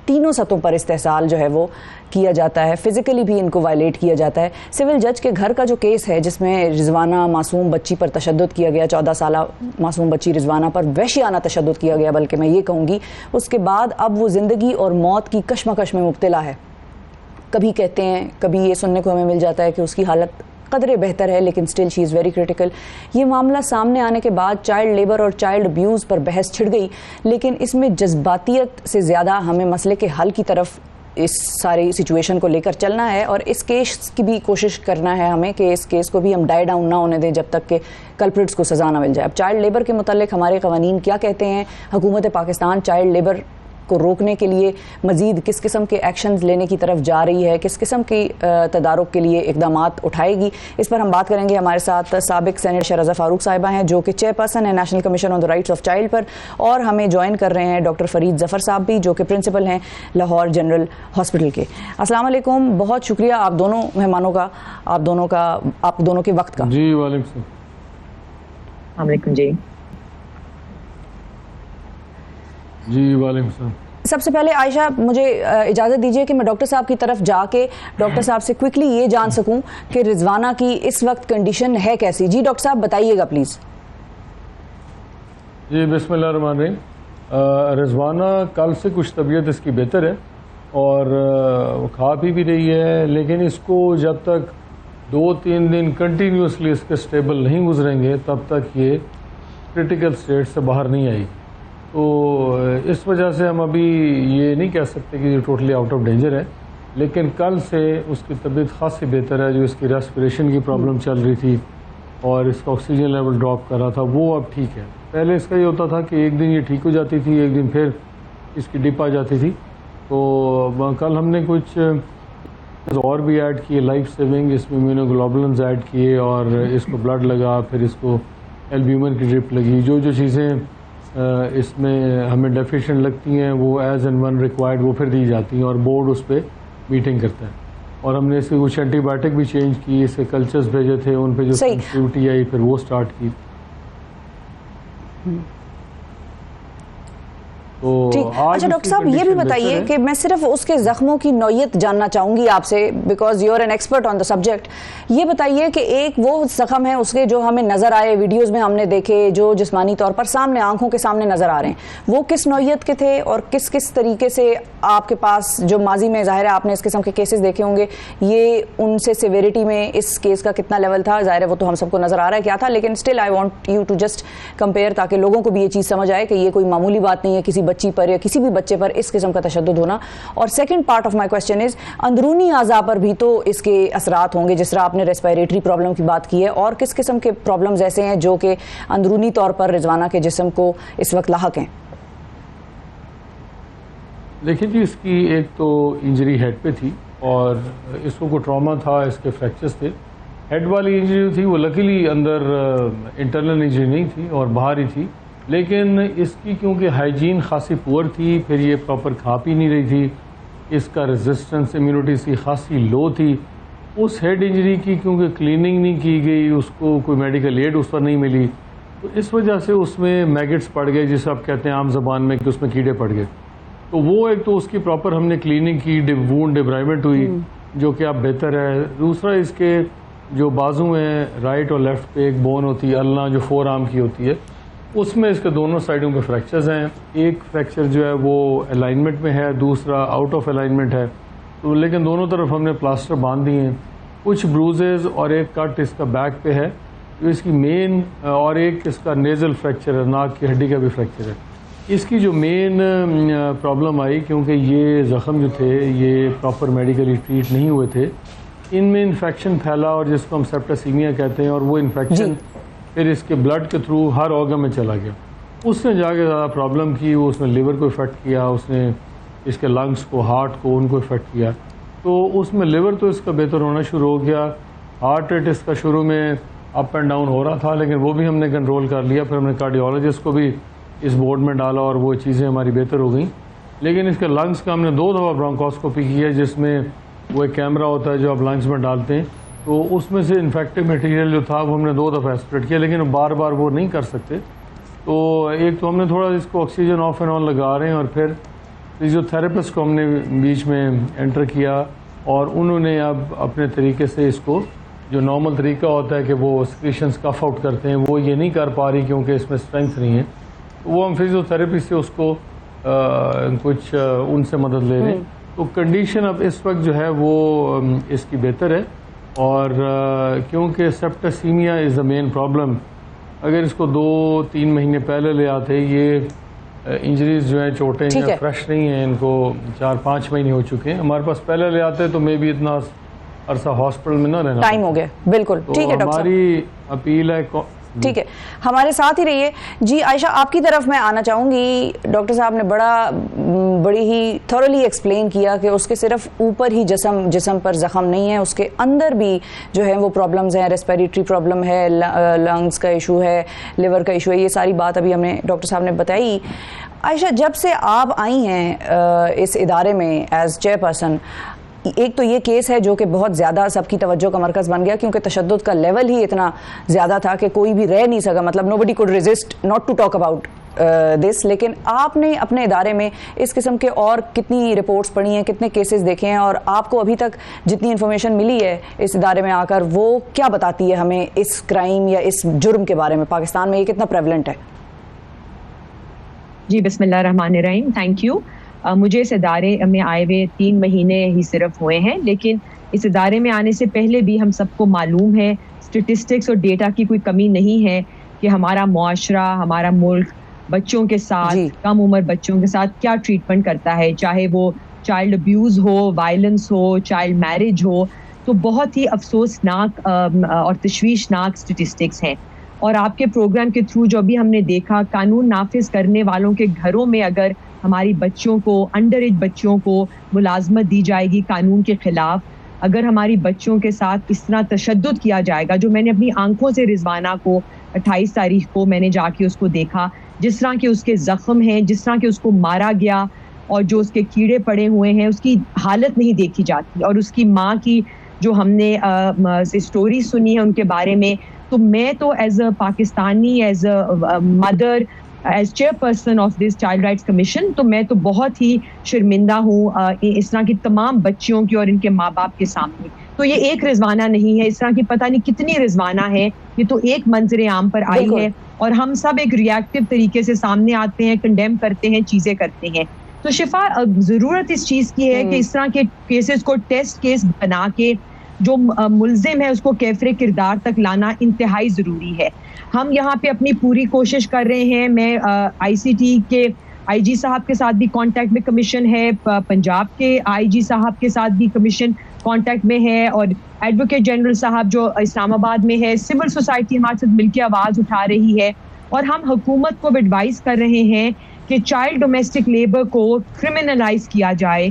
تینوں سطحوں پر استحصال جو ہے وہ کیا جاتا ہے. فزیکلی بھی ان کو وائلیٹ کیا جاتا ہے. سول جج کے گھر کا جو کیس ہے جس میں رضوانہ معصوم بچی پر تشدد کیا گیا، 14 سالہ معصوم بچی رضوانہ پر وحشیانہ تشدد کیا گیا بلکہ میں یہ کہوں گی، اس کے بعد اب وہ زندگی اور موت کی کشمکش میں مبتلا ہے. کبھی کہتے ہیں، کبھی یہ سننے کو ہمیں مل جاتا ہے کہ اس کی حالت قدرے بہتر ہے لیکن still she is very critical. یہ معاملہ سامنے آنے کے بعد چائلڈ لیبر اور چائلڈ ابیوز پر بحث چھڑ گئی، لیکن اس میں جذباتیت سے زیادہ ہمیں مسئلے کے حل کی طرف اس ساری سچویشن کو لے کر چلنا ہے، اور اس کیس کی بھی کوشش کرنا ہے ہمیں کہ اس کیس کو بھی ہم ڈائی ڈاؤن نہ ہونے دیں جب تک کہ کلپریٹس کو سزا نہ مل جائے. اب چائلڈ لیبر کے متعلق ہمارے قوانین کیا کہتے ہیں؟ حکومت پاکستان چائلڈ لیبر کو روکنے کے لیے مزید کس قسم کے ایکشنز لینے کی طرف جا رہی ہے، کس قسم کی تدارک کے لیے اقدامات اٹھائے گی، اس پر ہم بات کریں گے. ہمارے ساتھ سابق سینیٹر شہرزاد فاروق صاحبہ ہیں جو کہ چیئرپرسن ہیں national commission on the rights of child پر، اور ہمیں جوائن کر رہے ہیں ڈاکٹر فرید ظفر صاحب بھی جو کہ پرنسپل ہیں لاہور جنرل ہاسپٹل کے. السلام علیکم، بہت شکریہ آپ دونوں مہمانوں کا، آپ دونوں کے وقت کا. جی وعلیکم السلام. علیکم. جی وعلیکم السلام. سب سے پہلے عائشہ مجھے اجازت دیجیے کہ میں ڈاکٹر صاحب کی طرف جا کے ڈاکٹر صاحب سے کوئکلی یہ جان سکوں کہ رضوانہ کی اس وقت کنڈیشن ہے کیسی. جی ڈاکٹر صاحب بتائیے گا پلیز. جی بسم اللہ الرحمن الرحیم. رضوانہ کل سے کچھ طبیعت اس کی بہتر ہے اور وہ کھا پی بھی رہی ہے، لیکن اس کو جب تک 2-3 دن کنٹینیوسلی اس کے سٹیبل نہیں گزریں گے تب تک یہ کرٹیکل سٹیٹ سے باہر نہیں آئی. تو اس وجہ سے ہم ابھی یہ نہیں کہہ سکتے کہ یہ ٹوٹلی آؤٹ آف ڈینجر ہے، لیکن کل سے اس کی طبیعت خاصی بہتر ہے. جو اس کی ریسپریشن کی پرابلم چل رہی تھی اور اس کا آکسیجن لیول ڈراپ کر رہا تھا وہ اب ٹھیک ہے. پہلے اس کا یہ ہوتا تھا کہ ایک دن یہ ٹھیک ہو جاتی تھی، ایک دن پھر اس کی ڈپ آ جاتی تھی. تو کل ہم نے کچھ اور بھی ایڈ کیے لائف سیونگ، اس میں امیونوگلوبولنز ایڈ کیے اور اس کو بلڈ لگا، پھر اس کو البیومن کی ڈرپ لگی. جو چیزیں اس میں ہمیں ڈیفیشینٹ لگتی ہیں وہ ایز اینڈ ون ریکوائرڈ وہ پھر دی جاتی ہیں اور بورڈ اس پہ میٹنگ کرتا ہے. اور ہم نے اس کے کچھ اینٹی بایوٹک بھی چینج کی, اس کے کلچرز بھیجے تھے, ان پہ جو سینسٹیوٹی آئی پھر وہ اسٹارٹ کی. اچھا ڈاکٹر صاحب یہ بھی بتائیے کہ میں صرف اس کے زخموں کی نوعیت جاننا چاہوں گی آپ سے, because you are an expert on the subject. یہ بتائیے کہ ایک وہ زخم ہے اس کے جو ہمیں نظر آئے, ویڈیوز میں ہم نے دیکھے, جو جسمانی طور پر سامنے آنکھوں کے سامنے نظر آ رہے ہیں, وہ کس نوعیت کے تھے اور کس کس طریقے سے آپ کے پاس, جو ماضی میں ظاہر ہے آپ نے اس قسم کے کیسز دیکھے ہوں گے, یہ ان سے سیویریٹی میں اس کیس کا کتنا لیول تھا؟ ظاہر ہے وہ تو ہم سب کو نظر آ رہا ہے کیا تھا, لیکن still I want you to just compare, تاکہ لوگوں کو بھی یہ چیز سمجھ آئے کہ یہ کوئی معمولی بات نہیں ہے کسی بچی پر یا کسی بھی بچے پر اس قسم کا تشدد ہونا. اور second part of my question از, اندرونی اعضاء پر بھی تو اس کے اثرات ہوں گے, جس طرح آپ نے ریسپائریٹری پرابلم کی بات کی ہے, اور کس قسم کے پرابلمز ایسے ہیں جو کہ اندرونی طور پر رضوانہ کے جسم کو اس وقت لاحق ہیں؟ دیکھیں جی, اس کی ایک تو انجری ہیڈ پہ تھی اور اس کو کوئی ٹراما تھا, اس کے فریکچرز تھے. ہیڈ والی انجری تھی وہ لکیلی اندر انٹرنل انجری نہیں تھی اور باہر ہی تھی, لیکن اس کی کیونکہ ہائیجین خاصی پور تھی, پھر یہ پراپر کھا پی نہیں رہی تھی, اس کا ریزسٹنس امیونٹی سی خاصی لو تھی. اس ہیڈ انجری کی کیونکہ کلیننگ نہیں کی گئی, اس کو کوئی میڈیکل ایڈ اس پر نہیں ملی, تو اس وجہ سے اس میں میگٹس پڑ گئے, جسے آپ کہتے ہیں عام زبان میں کہ اس میں کیڑے پڑ گئے. تو وہ ایک تو اس کی پراپر ہم نے کلیننگ کی, وونڈ ڈیبرائمنٹ ہوئی جو کہ اب بہتر ہے. دوسرا اس کے جو بازو ہیں رائٹ اور لیفٹ پہ ایک بون ہوتی ہے النا, جو فور آرم کی ہوتی ہے, اس میں اس کے دونوں سائڈوں پہ فریکچرز ہیں. ایک فریکچر جو ہے وہ الائنمنٹ میں ہے, دوسرا آؤٹ آف الائنمنٹ ہے, تو لیکن دونوں طرف ہم نے پلاسٹر باندھ دیے ہیں. کچھ بروزز اور ایک کٹ اس کا بیک پہ ہے جو اس کی مین, اور ایک اس کا نیزل فریکچر ہے, ناک کی ہڈی کا بھی فریکچر ہے. اس کی جو مین پرابلم آئی کیونکہ یہ زخم جو تھے یہ پراپر میڈیکلی ٹریٹ نہیں ہوئے تھے, ان میں انفیکشن پھیلا اور جس کو ہم سیپٹاسیمیا کہتے ہیں, اور وہ انفیکشن پھر اس کے بلڈ کے تھرو ہر آرگن میں چلا گیا. اس نے جا کے زیادہ پرابلم کی, وہ اس نے لیور کو افیکٹ کیا, اس نے اس کے لنگس کو, ہارٹ کو, ان کو افیکٹ کیا. تو اس میں لیور تو اس کا بہتر ہونا شروع ہو گیا. ہارٹ ریٹ اس کا شروع میں اپ اینڈ ڈاؤن ہو رہا تھا, لیکن وہ بھی ہم نے کنٹرول کر لیا. پھر ہم نے کارڈیولوجسٹ کو بھی اس بورڈ میں ڈالا اور وہ چیزیں ہماری بہتر ہو گئیں. لیکن اس کے لنگس کا ہم نے 2 دفعہ برونکوسکوپی کی ہے, جس میں وہ ایک کیمرہ ہوتا ہے جو آپ لنگس میں ڈالتے ہیں, تو اس میں سے انفیکٹو میٹیریل جو تھا وہ ہم نے 2 دفعہ اسپریڈ کیا, لیکن بار بار وہ نہیں کر سکتے. تو ایک تو ہم نے تھوڑا اس کو آکسیجن آف اینڈ آن لگا رہے ہیں, اور پھر فزیوتھراپسٹ کو ہم نے بیچ میں انٹر کیا, اور انہوں نے اب اپنے طریقے سے اس کو, جو نارمل طریقہ ہوتا ہے کہ وہ سیکریشنز کف آؤٹ کرتے ہیں, وہ یہ نہیں کر پا رہی کیونکہ اس میں اسٹرینتھ نہیں ہے. وہ ہم فزیوتھراپی سے اس کو کچھ ان سے مدد لے رہے ہیں. تو کنڈیشن اب اس وقت جو ہے وہ اس کی بہتر ہے, اور کیونکہ سیپٹاسیمیا از دا مین پرابلم. اگر اس کو 2-3 مہینے پہلے لے آتے, یہ انجریز جو ہیں, چوٹیں ہیں, فریش نہیں ہیں, ان کو 4-5 مہینے ہو چکے ہیں. ہمارے پاس پہلے لے آتے تو مے بھی اتنا عرصہ ہاسپٹل میں نہ رہنا, ٹائم ہو گیا. بالکل ٹھیک ہے ڈاکٹر صاحب, ہماری اپیل ہے. ٹھیک ہے, ہمارے ساتھ ہی رہیے. جی عائشہ, آپ کی طرف میں آنا چاہوں گی. ڈاکٹر صاحب نے بڑی ہی تھورلی ایکسپلین کیا کہ اس کے صرف اوپر ہی جسم پر زخم نہیں ہے, اس کے اندر بھی جو ہے وہ پرابلمز ہیں, ریسپیریٹری پرابلم ہے, لنگز کا ایشو ہے, لیور کا ایشو ہے. یہ ساری بات ابھی ہم نے ڈاکٹر صاحب نے بتائی. عائشہ, جب سے آپ آئی ہیں اس ادارے میں ایز چیئر پرسن, ایک تو یہ کیس ہے جو کہ بہت زیادہ سب کی توجہ کا مرکز بن گیا, کیونکہ تشدد کا لیول ہی اتنا زیادہ تھا کہ کوئی بھی رہ نہیں سکا, مطلب nobody could resist not to talk about this. لیکن آپ نے اپنے ادارے میں اس قسم کے اور کتنی رپورٹس پڑھی ہیں, کتنے کیسز دیکھے ہیں, اور آپ کو ابھی تک جتنی انفارمیشن ملی ہے اس ادارے میں آ کر, وہ کیا بتاتی ہے ہمیں اس کرائم یا اس جرم کے بارے میں؟ پاکستان میں یہ کتنا پریولنٹ ہے؟ جی بسم اللہ الرحمن الرحیم. Thank you. مجھے اس ادارے میں آئے ہوئے 3 مہینے ہی صرف ہوئے ہیں, لیکن اس ادارے میں آنے سے پہلے بھی ہم سب کو معلوم ہے اسٹیٹسٹکس اور ڈیٹا کی کوئی کمی نہیں ہے کہ ہمارا معاشرہ, ہمارا ملک بچوں کے ساتھ, کم عمر بچوں کے ساتھ کیا ٹریٹمنٹ کرتا ہے, چاہے وہ چائلڈ ابیوز ہو, وائلنس ہو, چائلڈ میرج ہو. تو بہت ہی افسوسناک اور تشویشناک اسٹیٹسٹکس ہیں. اور آپ کے پروگرام کے تھرو جو بھی ہم نے دیکھا, قانون نافذ کرنے والوں کے گھروں میں اگر ہماری بچوں کو, انڈر ایج بچوں کو ملازمت دی جائے گی قانون کے خلاف, اگر ہماری بچوں کے ساتھ اس طرح تشدد کیا جائے گا, جو میں نے اپنی آنکھوں سے رضوانہ کو 28 تاریخ کو میں نے جا کے اس کو دیکھا, جس طرح کے اس کے زخم ہیں, جس طرح کے اس کو مارا گیا, اور جو اس کے کیڑے پڑے ہوئے ہیں اس کی حالت نہیں دیکھی جاتی. اور اس کی ماں کی جو ہم نے اسٹوری سنی ہے ان کے بارے میں, تو میں تو as a Pakistani, as a mother, as chair person of this child rights commission, تو میں تو بہت ہی شرمندہ ہوں اس طرح کی تمام بچیوں کی اور ان کے ماں باپ کے سامنے. تو یہ ایک رضوانہ نہیں ہے, اس طرح کی پتہ نہیں کتنی رضوانہ ہے, یہ تو ایک منظر عام پر آئی ہے اور ہم سب ایک ریئیکٹیو طریقے سے سامنے آتے ہیں, کنڈیم کرتے ہیں, چیزیں کرتے ہیں. تو شفا ضرورت اس چیز کی ہے کہ اس طرح کے کیسز کو ٹیسٹ کیس بنا کے جو ملزم ہے اس کو کیفر کردار تک لانا انتہائی ضروری ہے. ہم یہاں پہ اپنی پوری کوشش کر رہے ہیں. میں آئی سی ٹی کے آئی جی صاحب کے ساتھ بھی کانٹیکٹ میں کمیشن ہے, پنجاب کے آئی جی صاحب کے ساتھ بھی کمیشن کانٹیکٹ میں ہے, اور ایڈوکیٹ جنرل صاحب جو اسلام آباد میں ہے, سول سوسائٹی ہمارے ساتھ مل کے آواز اٹھا رہی ہے. اور ہم حکومت کو ایڈوائز کر رہے ہیں کہ چائلڈ ڈومیسٹک لیبر کو کرمنلائز کیا جائے,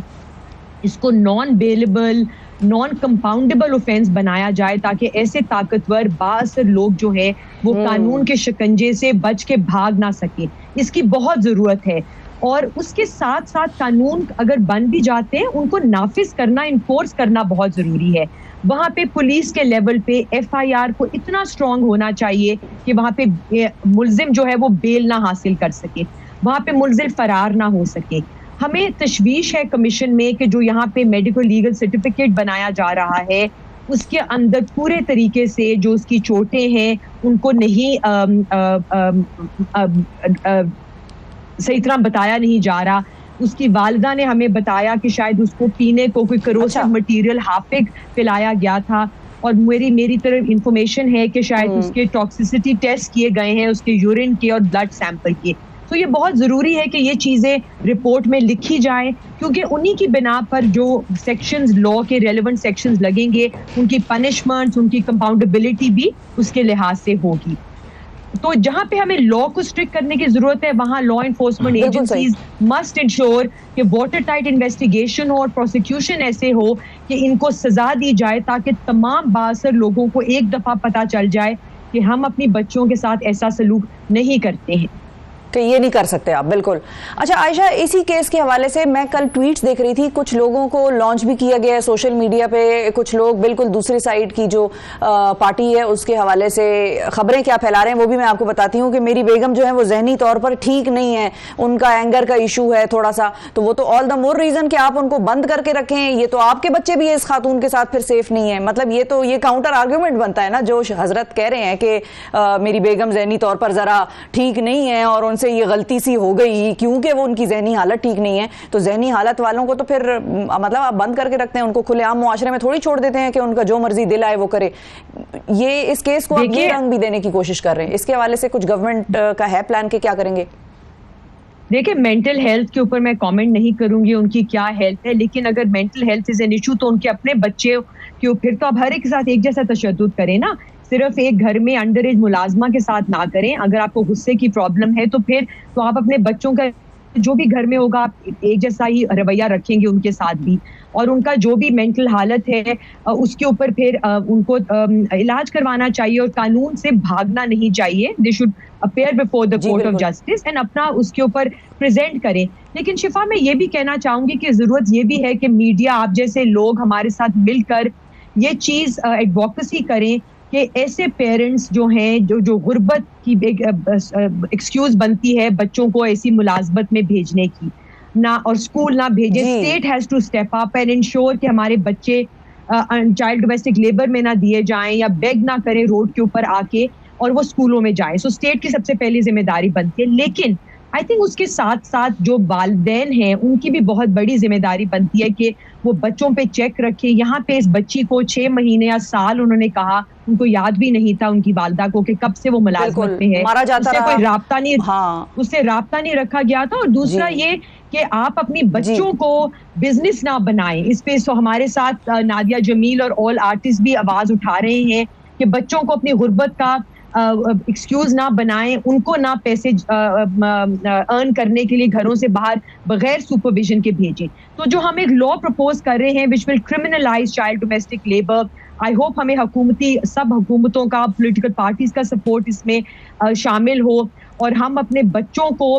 اس کو نان بیلیبل, نان کمپاؤنڈیبل اوفینس بنایا جائے, تاکہ ایسے طاقتور بااثر لوگ جو ہیں وہ قانون کے شکنجے سے بچ کے بھاگ نہ سکیں. اس کی بہت ضرورت ہے. اور اس کے ساتھ ساتھ قانون اگر بن بھی جاتے ہیں ان کو نافذ کرنا, انفورس کرنا بہت ضروری ہے. وہاں پہ پولیس کے لیول پہ ایف آئی آر کو اتنا اسٹرانگ ہونا چاہیے کہ وہاں پہ ملزم جو ہے وہ بیل نہ حاصل کر سکے, وہاں پہ ملزم فرار نہ ہو سکے. ہمیں تشویش ہے کمیشن میں کہ جو یہاں پہ میڈیکل لیگل سرٹیفکیٹ بنایا جا رہا ہے اس کے اندر پورے طریقے سے جو اس کی چوٹیں ہیں ان کو نہیں صحیح طرح بتایا نہیں جا رہا. اس کی والدہ نے ہمیں بتایا کہ شاید اس کو پینے کو کوئی کروسو مٹیریل ہاپک پلایا گیا تھا, اور میری طرف انفارمیشن ہے کہ شاید اس کے ٹاکسیسٹی ٹیسٹ کیے گئے ہیں, اس کے یورین کے اور بلڈ سیمپل کے. تو یہ بہت ضروری ہے کہ یہ چیزیں رپورٹ میں لکھی جائیں, کیونکہ انہی کی بنا پر جو سیکشنز لا کے ریلیونٹ سیکشنز لگیں گے ان کی پنشمنٹس, ان کی کمپاؤنڈیبلٹی بھی اس کے لحاظ سے ہوگی. تو جہاں پہ ہمیں لا کو اسٹرکٹ کرنے کی ضرورت ہے وہاں law enforcement agencies must ensure کہ واٹر ٹائٹ انویسٹیگیشن ہو اور پروسیکیوشن ایسے ہو کہ ان کو سزا دی جائے, تاکہ تمام بااثر لوگوں کو ایک دفعہ پتہ چل جائے کہ ہم اپنی بچوں کے ساتھ ایسا سلوک نہیں کرتے ہیں, کہ یہ نہیں کر سکتے آپ. بالکل. اچھا عائشہ, اسی کیس کے حوالے سے میں کل ٹویٹس دیکھ رہی تھی, کچھ لوگوں کو لانچ بھی کیا گیا ہے سوشل میڈیا پہ, کچھ لوگ بالکل دوسری سائڈ کی جو پارٹی ہے اس کے حوالے سے خبریں کیا پھیلا رہے ہیں وہ بھی میں آپ کو بتاتی ہوں کہ میری بیگم جو ہے وہ ذہنی طور پر ٹھیک نہیں ہے, ان کا اینگر کا ایشو ہے تھوڑا سا, تو وہ تو آل دا مور ریزن کہ آپ ان کو بند کر کے رکھیں, یہ تو آپ کے بچے بھی اس خاتون کے ساتھ پھر سیف نہیں ہے. مطلب یہ تو یہ کاؤنٹر آرگیومنٹ بنتا ہے نا, جو حضرت کہہ رہے ہیں کہ میری بیگم ذہنی طور پر ذرا ٹھیک نہیں ہے اور ان سے یہ غلطی سی ہو گئی کیونکہ وہ ان کی ذہنی حالت ٹھیک نہیں ہے, تو ذہنی حالت والوں کو تو پھر مطلب آپ بند کر کے رکھتے ہیں, ان کو کھلے عام معاشرے میں تھوڑی چھوڑ دیتے ہیں کہ ان کا جو مرضی دل آئے وہ کرے. یہ اس کیس کو آپ یہ رنگ بھی دینے کی کوشش کر رہے ہیں, اس کے حوالے سے کچھ گورنمنٹ کا ہے پلان کہ کیا کریں گے؟ دیکھیں, مینٹل ہیلتھ کے اوپر میں کامنٹ نہیں کروں گی ان کی کیا ہیلتھ ہے, لیکن اگر mental health is an issue تو ان کے اپنے بچے کیوں, پھر تو اب ہر ایک کے ساتھ ایک جیسا تشدد کریں نا, صرف ایک گھر میں انڈر ایج ملازمہ کے ساتھ نہ کریں. اگر آپ کو غصے کی پرابلم ہے تو پھر تو آپ اپنے بچوں کا جو بھی گھر میں ہوگا آپ ایک جیسا ہی رویہ رکھیں گے ان کے ساتھ بھی, اور ان کا جو بھی مینٹل حالت ہے اس کے اوپر پھر ان کو علاج کروانا چاہیے, اور قانون سے بھاگنا نہیں چاہیے. They should appear before the court of justice and اپنا اس کے اوپر پریزنٹ کریں. لیکن شفا, میں یہ بھی کہنا چاہوں گی کہ ضرورت یہ بھی ہے کہ میڈیا, آپ جیسے لوگ ہمارے ساتھ مل کر یہ چیز ایڈووکیسی کریں کہ ایسے پیرنٹس جو ہیں جو غربت کی ایکسکیوز بنتی ہے بچوں کو ایسی ملازمت میں بھیجنے کی, نہ اور اسکول نہ بھیجے. State has to step up and ensure کہ ہمارے بچے چائلڈ ڈومیسٹک لیبر میں نہ دیے جائیں یا بیگ نہ کریں روڈ کے اوپر آ کے, اور وہ اسکولوں میں جائیں. سو اسٹیٹ کی سب سے پہلی ذمہ داری بنتی ہے. لیکن آئی تھنک اس کے ساتھ ساتھ جو والدین ہیں ان کی بھی بہت بڑی ذمہ داری بنتی ہے کہ وہ بچوں پہ چیک رکھے. یہاں پہ اس بچی کو 6 مہینے یا سال انہوں نے کہا, ان کو یاد بھی نہیں تھا ان کی والدہ کو کہ کب سے وہ ملازمت میں ہے, اس سے کوئی رابطہ نہیں, اس سے رابطہ نہیں رکھا گیا تھا. اور دوسرا یہ کہ آپ اپنی بچوں کو بزنس نہ بنائیں. اس پہ ہمارے ساتھ نادیہ جمیل اور آل آرٹسٹ بھی آواز اٹھا رہے ہیں کہ بچوں کو اپنی غربت کا ایکسکیوز نہ بنائیں, ان کو نہ پیسے ارن کرنے کے لیے گھروں سے باہر بغیر سپرویژن کے بھیجیں. تو جو ہم ایک لا پرپوز کر رہے ہیں which will criminalise child domestic labour, I hope ہمیں سب حکومتوں کا, پولیٹیکل پارٹیز کا سپورٹ اس میں شامل ہو, اور ہم اپنے بچوں کو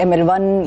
ML1,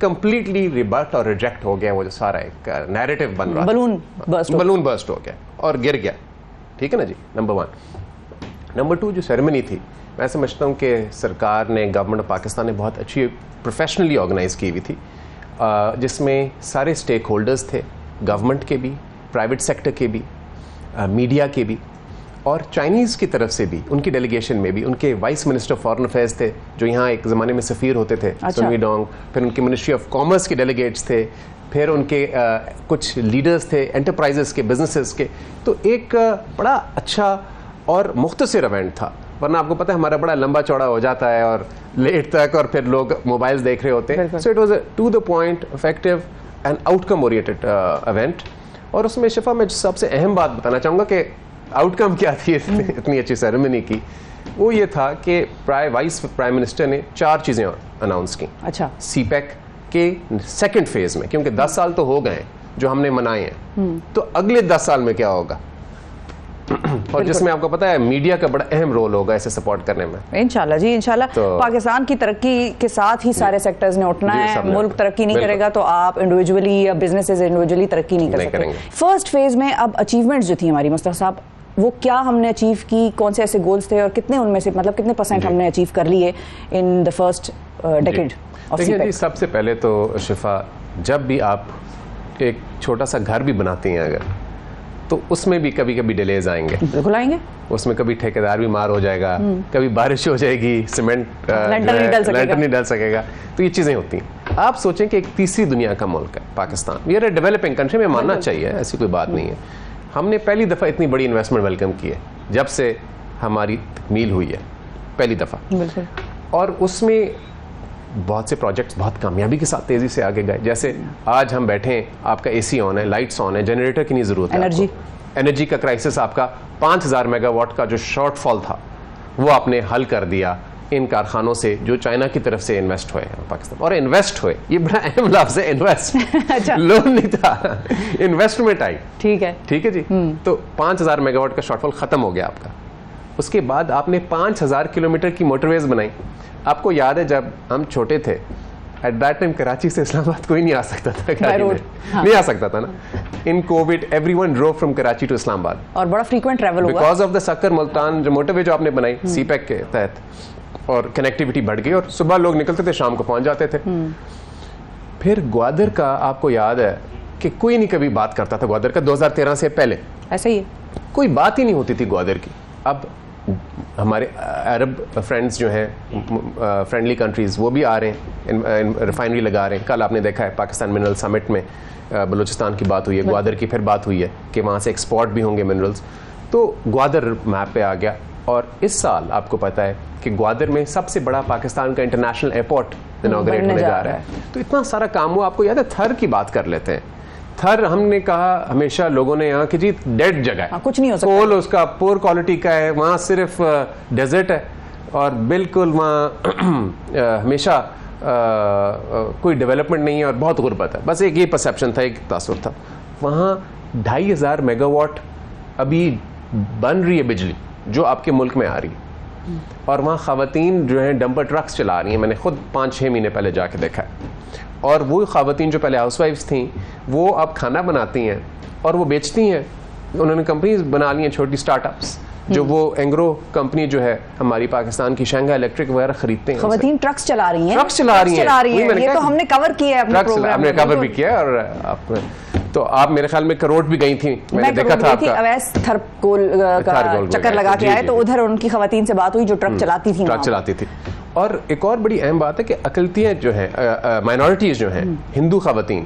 کمپلیٹلی ریبٹ اور ریجیکٹ ہو گیا وہ جو سارا ایک نیریٹو بن رہا بلون برسٹ ہو گیا اور گر گیا. ٹھیک ہے نا جی, نمبر 1. نمبر 2 جو سیریمنی تھی, میں سمجھتا ہوں کہ سرکار نے, گورنمنٹ آف پاکستان نے بہت اچھی پروفیشنلی آرگنائز کی ہوئی تھی, جس میں سارے اسٹیک ہولڈرز تھے, گورنمنٹ کے بھی, پرائیویٹ سیکٹر کے بھی, میڈیا کے بھی, اور چائنیز کی طرف سے بھی, ان کی ڈیلیگیشن میں بھی. ان کے vice minister of foreign affairs تھے جو یہاں ایک زمانے میں سفیر ہوتے تھے, سنوی ڈونگ. پھر ان کی منسٹری آف کامرس کے ڈیلیگیٹس تھے, پھر ان کے کچھ لیڈرز تھے انٹرپرائزز کے, بزنسز کے. تو ایک بڑا اچھا اور مختصر ایونٹ تھا, ورنہ آپ کو پتہ ہے ہمارا بڑا لمبا چوڑا ہو جاتا ہے اور لیٹ تک, اور پھر لوگ موبائلز دیکھ رہے ہوتے ہیں. So it was a to the point, effective and outcome oriented event. اور اس میں شفا میں سب سے اہم بات بتانا چاہوں گا کہ آؤٹ کم کیا تھی اتنی اچھی سیریمنی کی, وہ یہ تھا کہ وائس پرائم منسٹر نے 4 چیزیں اناؤنس کی. اچھا, سی پیک کے سیکنڈ فیز میں, کیونکہ 10 سال تو ہو گئے ہیں جو ہم نے منائے ہیں, تو اگلے 10 سال میں کیا ہوگا, اور جس میں آپ کو پتا ہے میڈیا کا بڑا اہم رول ہوگا اسے سپورٹ کرنے میں. انشاءاللہ جی, انشاءاللہ. پاکستان کی ترقی کے ساتھ ہی سارے سیکٹرز نے اٹھنا ہے. ملک ترقی نہیں کرے گا تو آپ انڈیویجولی یا بزنسز انڈیویجولی ترقی نہیں کر سکتے. فرسٹ فیز میں اب اچیومنٹس جو تھیں ہماری, مصطفیٰ صاحب, وہ کیا ہم نے اچیو کی, کون سے ایسے گولز تھے, اور کتنے ان میں سے, مطلب کتنے % ہم نے اچیو کر لیے in the first decade of CPEC? جی, سب سے پہلے تو شفا, جب بھی آپ ایک چھوٹا سا گھر بھی بناتے ہیں اگر, تو اس میں بھی کبھی کبھی ڈیلیز آئیں گے. بالکل آئیں گے. اس میں کبھی ٹھیکیدار بھی مار ہو جائے گا, کبھی بارش ہو جائے گی, سیمنٹ لینٹر نہیں ڈل سکے گا. تو یہ چیزیں ہوتی ہیں. آپ سوچیں کہ ایک تیسری دنیا کا ملک ہے Pakistan, we are a developing country, میں ماننا چاہیے, ایسی کوئی بات نہیں ہے. ہم نے پہلی دفعہ اتنی بڑی انویسٹمنٹ ویلکم کی ہے جب سے ہماری تکمیل ہوئی ہے, پہلی دفعہ. بالکل. اور اس میں بہت سے پروجیکٹس بہت کامیابی کے ساتھ تیزی سے آگے گئے. جیسے آج ہم بیٹھے ہیں, آپ کا اے سی آن ہے, لائٹس آن ہے, جنریٹر کی نہیں ضرورت ہے. انرجی کا کرائسس آپ کا 5000 میگا واٹ کا جو شارٹ فال تھا وہ آپ نے حل کر دیا ان کارخانوں سے جو چائنا کی طرف سے انویسٹ ہوئے ہیں پاکستان. اور انویسٹ ہوئے, یہ بڑا اہم لفظ ہے, انویسٹ. لون نہیں تھا, انویسٹمنٹ آئی. ٹھیک ہے جی. تو 5000 میگا واٹ کا شارٹ فال ختم ہو گیا آپ کا. اس کے بعد آپ نے 5000 کلومیٹر کی موٹر ویز بنائی. آپ کو یاد ہے جب ہم چھوٹے تھے, ایٹ دیٹ ٹائم کراچی سے اسلام آباد کوئی نہیں آ سکتا تھا, نہیں آ سکتا تھا نا. ان کووڈ ایوری ون ڈرو فرام کراچی ٹو اسلام آباد, اور بڑا فریکوینٹ ٹریول ہوا بیکاز آف دا سکر ملتان جو موٹر وے جو آپ نے بنائی سی پیک کے تحت, اور کنیکٹیوٹی بڑھ گئی, اور صبح لوگ نکلتے تھے, شام کو پہنچ جاتے تھے. پھر گوادر کا آپ کو یاد ہے کہ کوئی نہیں کبھی بات کرتا تھا گوادر کا, 2013 سے پہلے ایسا ہی ہے, کوئی بات ہی نہیں ہوتی تھی گوادر کی. اب ہمارے عرب فرینڈز جو ہیں, فرینڈلی کنٹریز, وہ بھی آ رہے ہیں, ریفائنری لگا رہے ہیں. کل آپ نے دیکھا ہے پاکستان منرل سمٹ میں بلوچستان کی بات ہوئی ہے, گوادر کی پھر بات ہوئی ہے کہ وہاں سے ایکسپورٹ بھی ہوں گے منرلز. تو گوادر میپ پہ آ گیا. اور اس سال آپ کو پتہ ہے کہ گوادر میں سب سے بڑا پاکستان کا انٹرنیشنل ایئرپورٹ انوگریٹ ہونے جا رہا ہے. تو اتنا سارا کام ہوا. آپ کو یاد ہے تھر کی بات کر لیتے ہیں. تھر ہم نے کہا ہمیشہ لوگوں نے یہاں کہ جی ڈیڈ جگہ ہے, کچھ نہیں ہو سکتا, کول اس کا پور کوالٹی کا ہے, وہاں صرف ڈیزرٹ ہے, اور بالکل وہاں ہمیشہ کوئی ڈیولپمنٹ نہیں ہے اور بہت غربت ہے. بس ایک یہ پرسیپشن تھا, ایک تاثر تھا. وہاں 2500 میگا واٹ ابھی بن رہی ہے بجلی جو آپ کے ملک میں آ رہی ہے, اور وہاں خواتین جو ہیں ڈمپر ٹرکس چلا رہی ہیں. میں نے خود 5-6 مہینے پہلے جا کے دیکھا ہے. اور وہ خواتین جو پہلے ہاؤس وائفز تھیں وہ اب کھانا بناتی ہیں اور وہ بیچتی ہیں. انہوں نے کمپنیز بنا لی ہیں چھوٹی اسٹارٹ اپس, جو وہ اینگرو کمپنی جو ہے ہماری پاکستان کی, شنگھائی الیکٹرک وغیرہ خریدتے ہیں. خواتین ٹرکس چلا رہی ہیں, یہ تو ہم نے کور کیا ہے اپنے پروگرام میں, ہم نے کور بھی کیا. اور تو آپ میرے خیال میں کروڑ بھی گئی تھیں, میں نے دیکھا تھا آپ کا اویس تھرکول کا چکر لگا کے آئے, تو ادھر ان کی خواتین سے بات ہوئی جو ٹرک چلاتی تھی. اور ایک اور بڑی اہم بات ہے کہ اقلیتیں جو ہیں, مائنورٹیز جو ہیں, ہندو خواتین,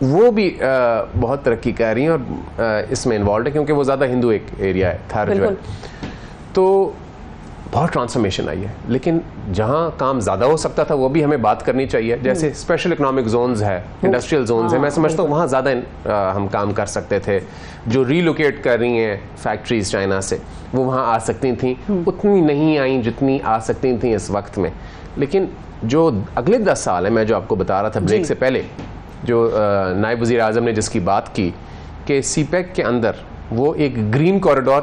وہ بھی بہت ترقی کر رہی ہیں اور اس میں انوالوڈ ہے, کیونکہ وہ زیادہ ہندو ایک ایریا ہے تھر جو ہے. تو بہت ٹرانسفارمیشن آئی ہے. لیکن جہاں کام زیادہ ہو سکتا تھا وہ بھی ہمیں بات کرنی چاہیے. جیسے اسپیشل اکنامک زونز ہے, انڈسٹریل زونز ہے, میں سمجھتا ہوں وہاں زیادہ ہم کام کر سکتے تھے. جو ریلوکیٹ کر رہی ہیں فیکٹریز چائنا سے, وہ وہاں آ سکتی تھیں, اتنی نہیں آئیں جتنی آ سکتی تھیں اس وقت میں. لیکن جو اگلے 10 سال ہیں, میں جو آپ کو بتا رہا تھا بریک سے پہلے, جو نائب وزیر اعظم نے جس کی بات کی کہ سی پیک کے اندر وہ ایک گرین کوریڈور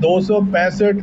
265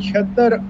76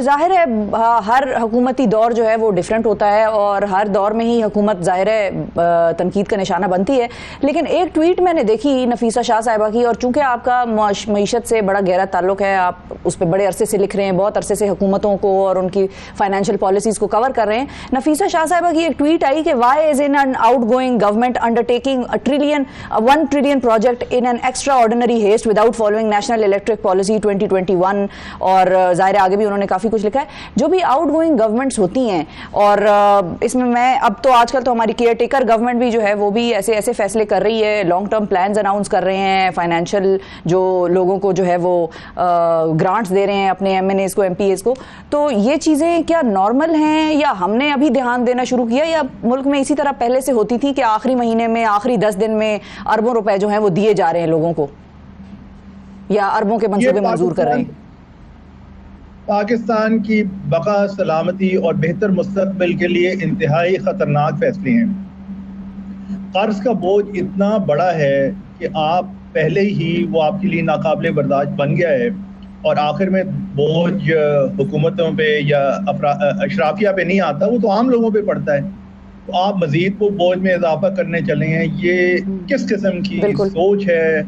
ظاہر ہے ہر حکومتی دور جو ہے وہ ڈیفرنٹ ہوتا ہے اور ہر دور میں ہی حکومت ظاہر ہے تنقید کا نشانہ بنتی ہے، لیکن ایک ٹویٹ میں نے دیکھی نفیسہ شاہ صاحبہ کی، اور چونکہ آپ کا معیشت سے بڑا گہرا تعلق ہے، آپ اس پہ بڑے عرصے سے لکھ رہے ہیں، بہت عرصے سے حکومتوں کو اور ان کی فائنینشیل پالیسیز کو کور کر رہے ہیں. نفیسہ شاہ صاحبہ کی ایک ٹویٹ آئی کہ why is in an outgoing government undertaking $1 trillion project in an extraordinary heist without following national electric policy 2021. اور ظاہر آگے بھی انہوں نے کافی کچھ لکھا ہے. جو بھی آؤٹ گوئنگ گورنمنٹس ہوتی ہیں، اور اس میں اب تو آج کل تو ہماری کیئر ٹیکر گورنمنٹ بھی جو ہے وہ بھی ایسے فیصلے کر رہی ہے، لانگ ٹرم پلانز اناؤنس کر رہے ہیں، فائنینشیل جو لوگوں کو جو ہے وہ گرانٹس دے رہے ہیں اپنے ایم این ایز کو، ایم پی ایز کو. تو یہ چیزیں کیا نارمل ہیں یا ہم نے ابھی دھیان دینا شروع کیا، یا ملک میں اسی طرح پہلے سے ہوتی تھی کہ آخری مہینے میں آخری 10 دن میں اربوں روپے جو ہیں وہ دیے جا رہے ہیں لوگوں کو، یا اربوں کے منصوبے منظور کر رہے ہیں؟ پاکستان کی بقا، سلامتی اور بہتر مستقبل کے لیے انتہائی خطرناک فیصلے ہیں. قرض کا بوجھ اتنا بڑا ہے کہ آپ پہلے ہی وہ آپ کے لیے ناقابل برداشت بن گیا ہے، اور آخر میں بوجھ حکومتوں پہ یا اشرافیہ پہ نہیں آتا، وہ تو عام لوگوں پہ پڑتا ہے. تو آپ مزید کو بوجھ میں اضافہ کرنے چلے ہیں. یہ کس قسم کی سوچ ہے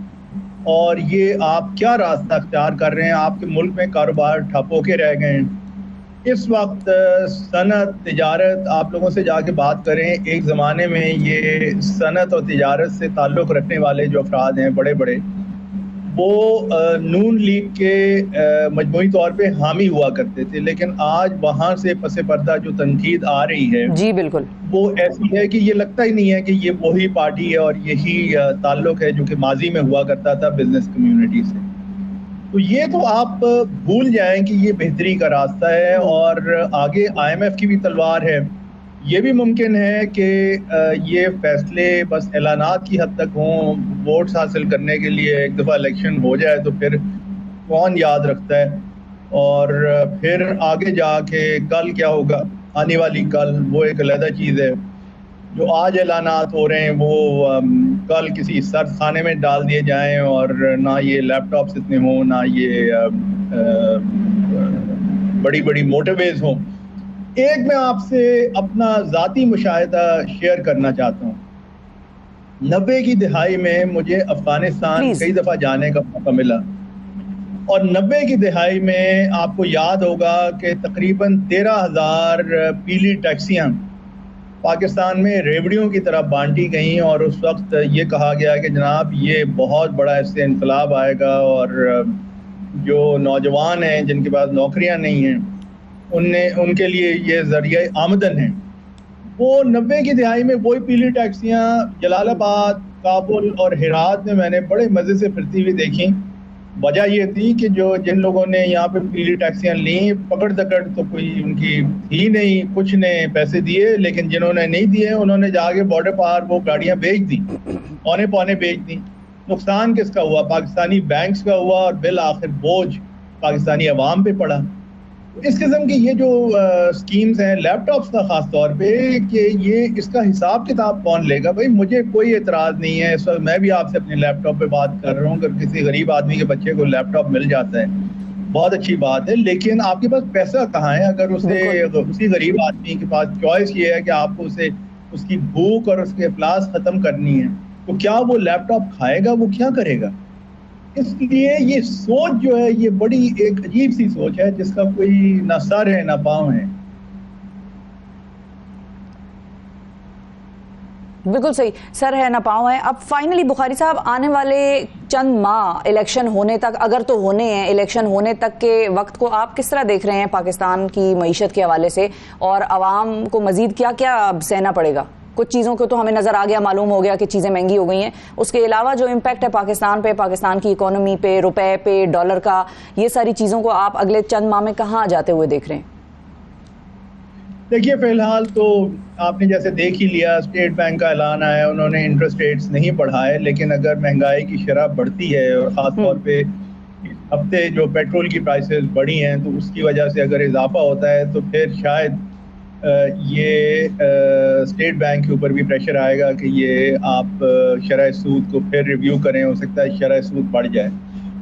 اور یہ آپ کیا راستہ اختیار کر رہے ہیں؟ آپ کے ملک میں کاروبار ٹھپ ہو کے رہ گئے ہیں. اس وقت صنعت، تجارت، آپ لوگوں سے جا کے بات کریں، ایک زمانے میں یہ صنعت اور تجارت سے تعلق رکھنے والے جو افراد ہیں بڑے بڑے، وہ نون لیگ کے مجموعی طور پہ حامی ہوا کرتے تھے، لیکن آج وہاں سے پس پردہ جو تنقید آ رہی ہے، جی بالکل، وہ ایسی ہے کہ یہ لگتا ہی نہیں ہے کہ یہ وہی پارٹی ہے اور یہی تعلق ہے جو کہ ماضی میں ہوا کرتا تھا بزنس کمیونٹی سے. تو یہ تو آپ بھول جائیں کہ یہ بہتری کا راستہ ہے، اور آگے IMF کی بھی تلوار ہے. یہ بھی ممکن ہے کہ یہ فیصلے بس اعلانات کی حد تک ہوں، ووٹس حاصل کرنے کے لیے ایک دفعہ الیکشن ہو جائے تو پھر کون یاد رکھتا ہے، اور پھر آگے جا کے کل کیا ہوگا، آنے والی کل وہ ایک علیحدہ چیز ہے. جو آج اعلانات ہو رہے ہیں وہ کل کسی سرد خانے میں ڈال دیے جائیں، اور نہ یہ لیپ ٹاپس اتنے ہوں، نہ یہ بڑی بڑی موٹر ویز ہوں. ایک میں آپ سے اپنا ذاتی مشاہدہ شیئر کرنا چاہتا ہوں. 90 کی دہائی میں مجھے افغانستان کئی دفعہ جانے کا موقع ملا، اور 90 کی دہائی میں آپ کو یاد ہوگا کہ تقریباً 13,000 پیلی ٹیکسیاں پاکستان میں ریوڑیوں کی طرح بانٹی گئیں، اور اس وقت یہ کہا گیا کہ جناب یہ بہت بڑا اس سے انقلاب آئے گا، اور جو نوجوان ہیں جن کے پاس نوکریاں نہیں ہیں ان کے لیے یہ ذریعہ آمدن ہے. وہ 90 کی دہائی میں وہی پیلی ٹیکسیاں جلال آباد، کابل اور ہرات میں نے بڑے مزے سے پھرتی ہوئی دیکھیں. وجہ یہ تھی کہ جن لوگوں نے یہاں پہ پیلی ٹیکسیاں لیں، پکڑ دکڑ تو کوئی ان کی تھی نہیں، کچھ نے پیسے دیے، لیکن جنہوں نے نہیں دیے انہوں نے جا کے بارڈر پار وہ گاڑیاں بیچ دی، پونے بیچ دی. نقصان کس کا ہوا؟ پاکستانی بینکس کا ہوا، اور بالآخر بوجھ پاکستانی عوام پہ پڑا. اس قسم کی یہ جو سکیمز ہیں لیپ ٹاپس کا خاص طور پہ، کہ یہ اس کا حساب کتاب کون لے گا؟ بھائی مجھے کوئی اعتراض نہیں ہے، اس وقت میں بھی آپ سے اپنے لیپ ٹاپ پہ بات کر رہا ہوں. اگر کسی غریب آدمی کے بچے کو لیپ ٹاپ مل جاتا ہے بہت اچھی بات ہے، لیکن آپ کے پاس پیسہ کہاں ہے؟ اگر اسی غریب آدمی کے پاس چوائس یہ ہے کہ آپ کو اس کی بھوک اور اس کے افلاس ختم کرنی ہے، تو کیا وہ لیپ ٹاپ کھائے گا؟ وہ کیا کرے گا؟ اس لیے یہ سوچ جو ہے یہ بڑی ایک عجیب سی سوچ ہے جس کا کوئی نہ سر ہے نہ پاؤں ہے. بالکل صحیح، سر ہے نہ پاؤں ہے. اب فائنلی بخاری صاحب، آنے والے چند ماہ الیکشن ہونے تک، اگر تو ہونے ہیں، الیکشن ہونے تک کے وقت کو آپ کس طرح دیکھ رہے ہیں پاکستان کی معیشت کے حوالے سے، اور عوام کو مزید کیا کیا سہنا پڑے گا؟ کچھ چیزوں کو تو ہمیں نظر آ گیا، معلوم ہو گیا کہ چیزیں مہنگی ہو گئی ہیں، اس کے علاوہ جو امپیکٹ ہے پاکستان پہ، پاکستان کی اکانومی پہ، روپے پہ، ڈالر کا، یہ ساری چیزوں کو آپ اگلے چند ماہ میں کہاں جاتے ہوئے دیکھ رہے ہیں؟ دیکھیے، فی الحال تو آپ نے جیسے دیکھ ہی لیا، اسٹیٹ بینک کا اعلان آیا، انہوں نے انٹرسٹ ریٹس نہیں بڑھائے، لیکن اگر مہنگائی کی شرح بڑھتی ہے اور خاص طور پہ ہفتے جو پیٹرول کی پرائسز بڑھی ہیں تو اس کی وجہ سے اگر اضافہ ہوتا ہے تو پھر شاید یہ اسٹیٹ بینک کے اوپر بھی پریشر آئے گا کہ یہ آپ شرح سود کو پھر ریویو کریں، ہو سکتا ہے شرح سود بڑھ جائے.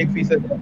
1%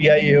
PIA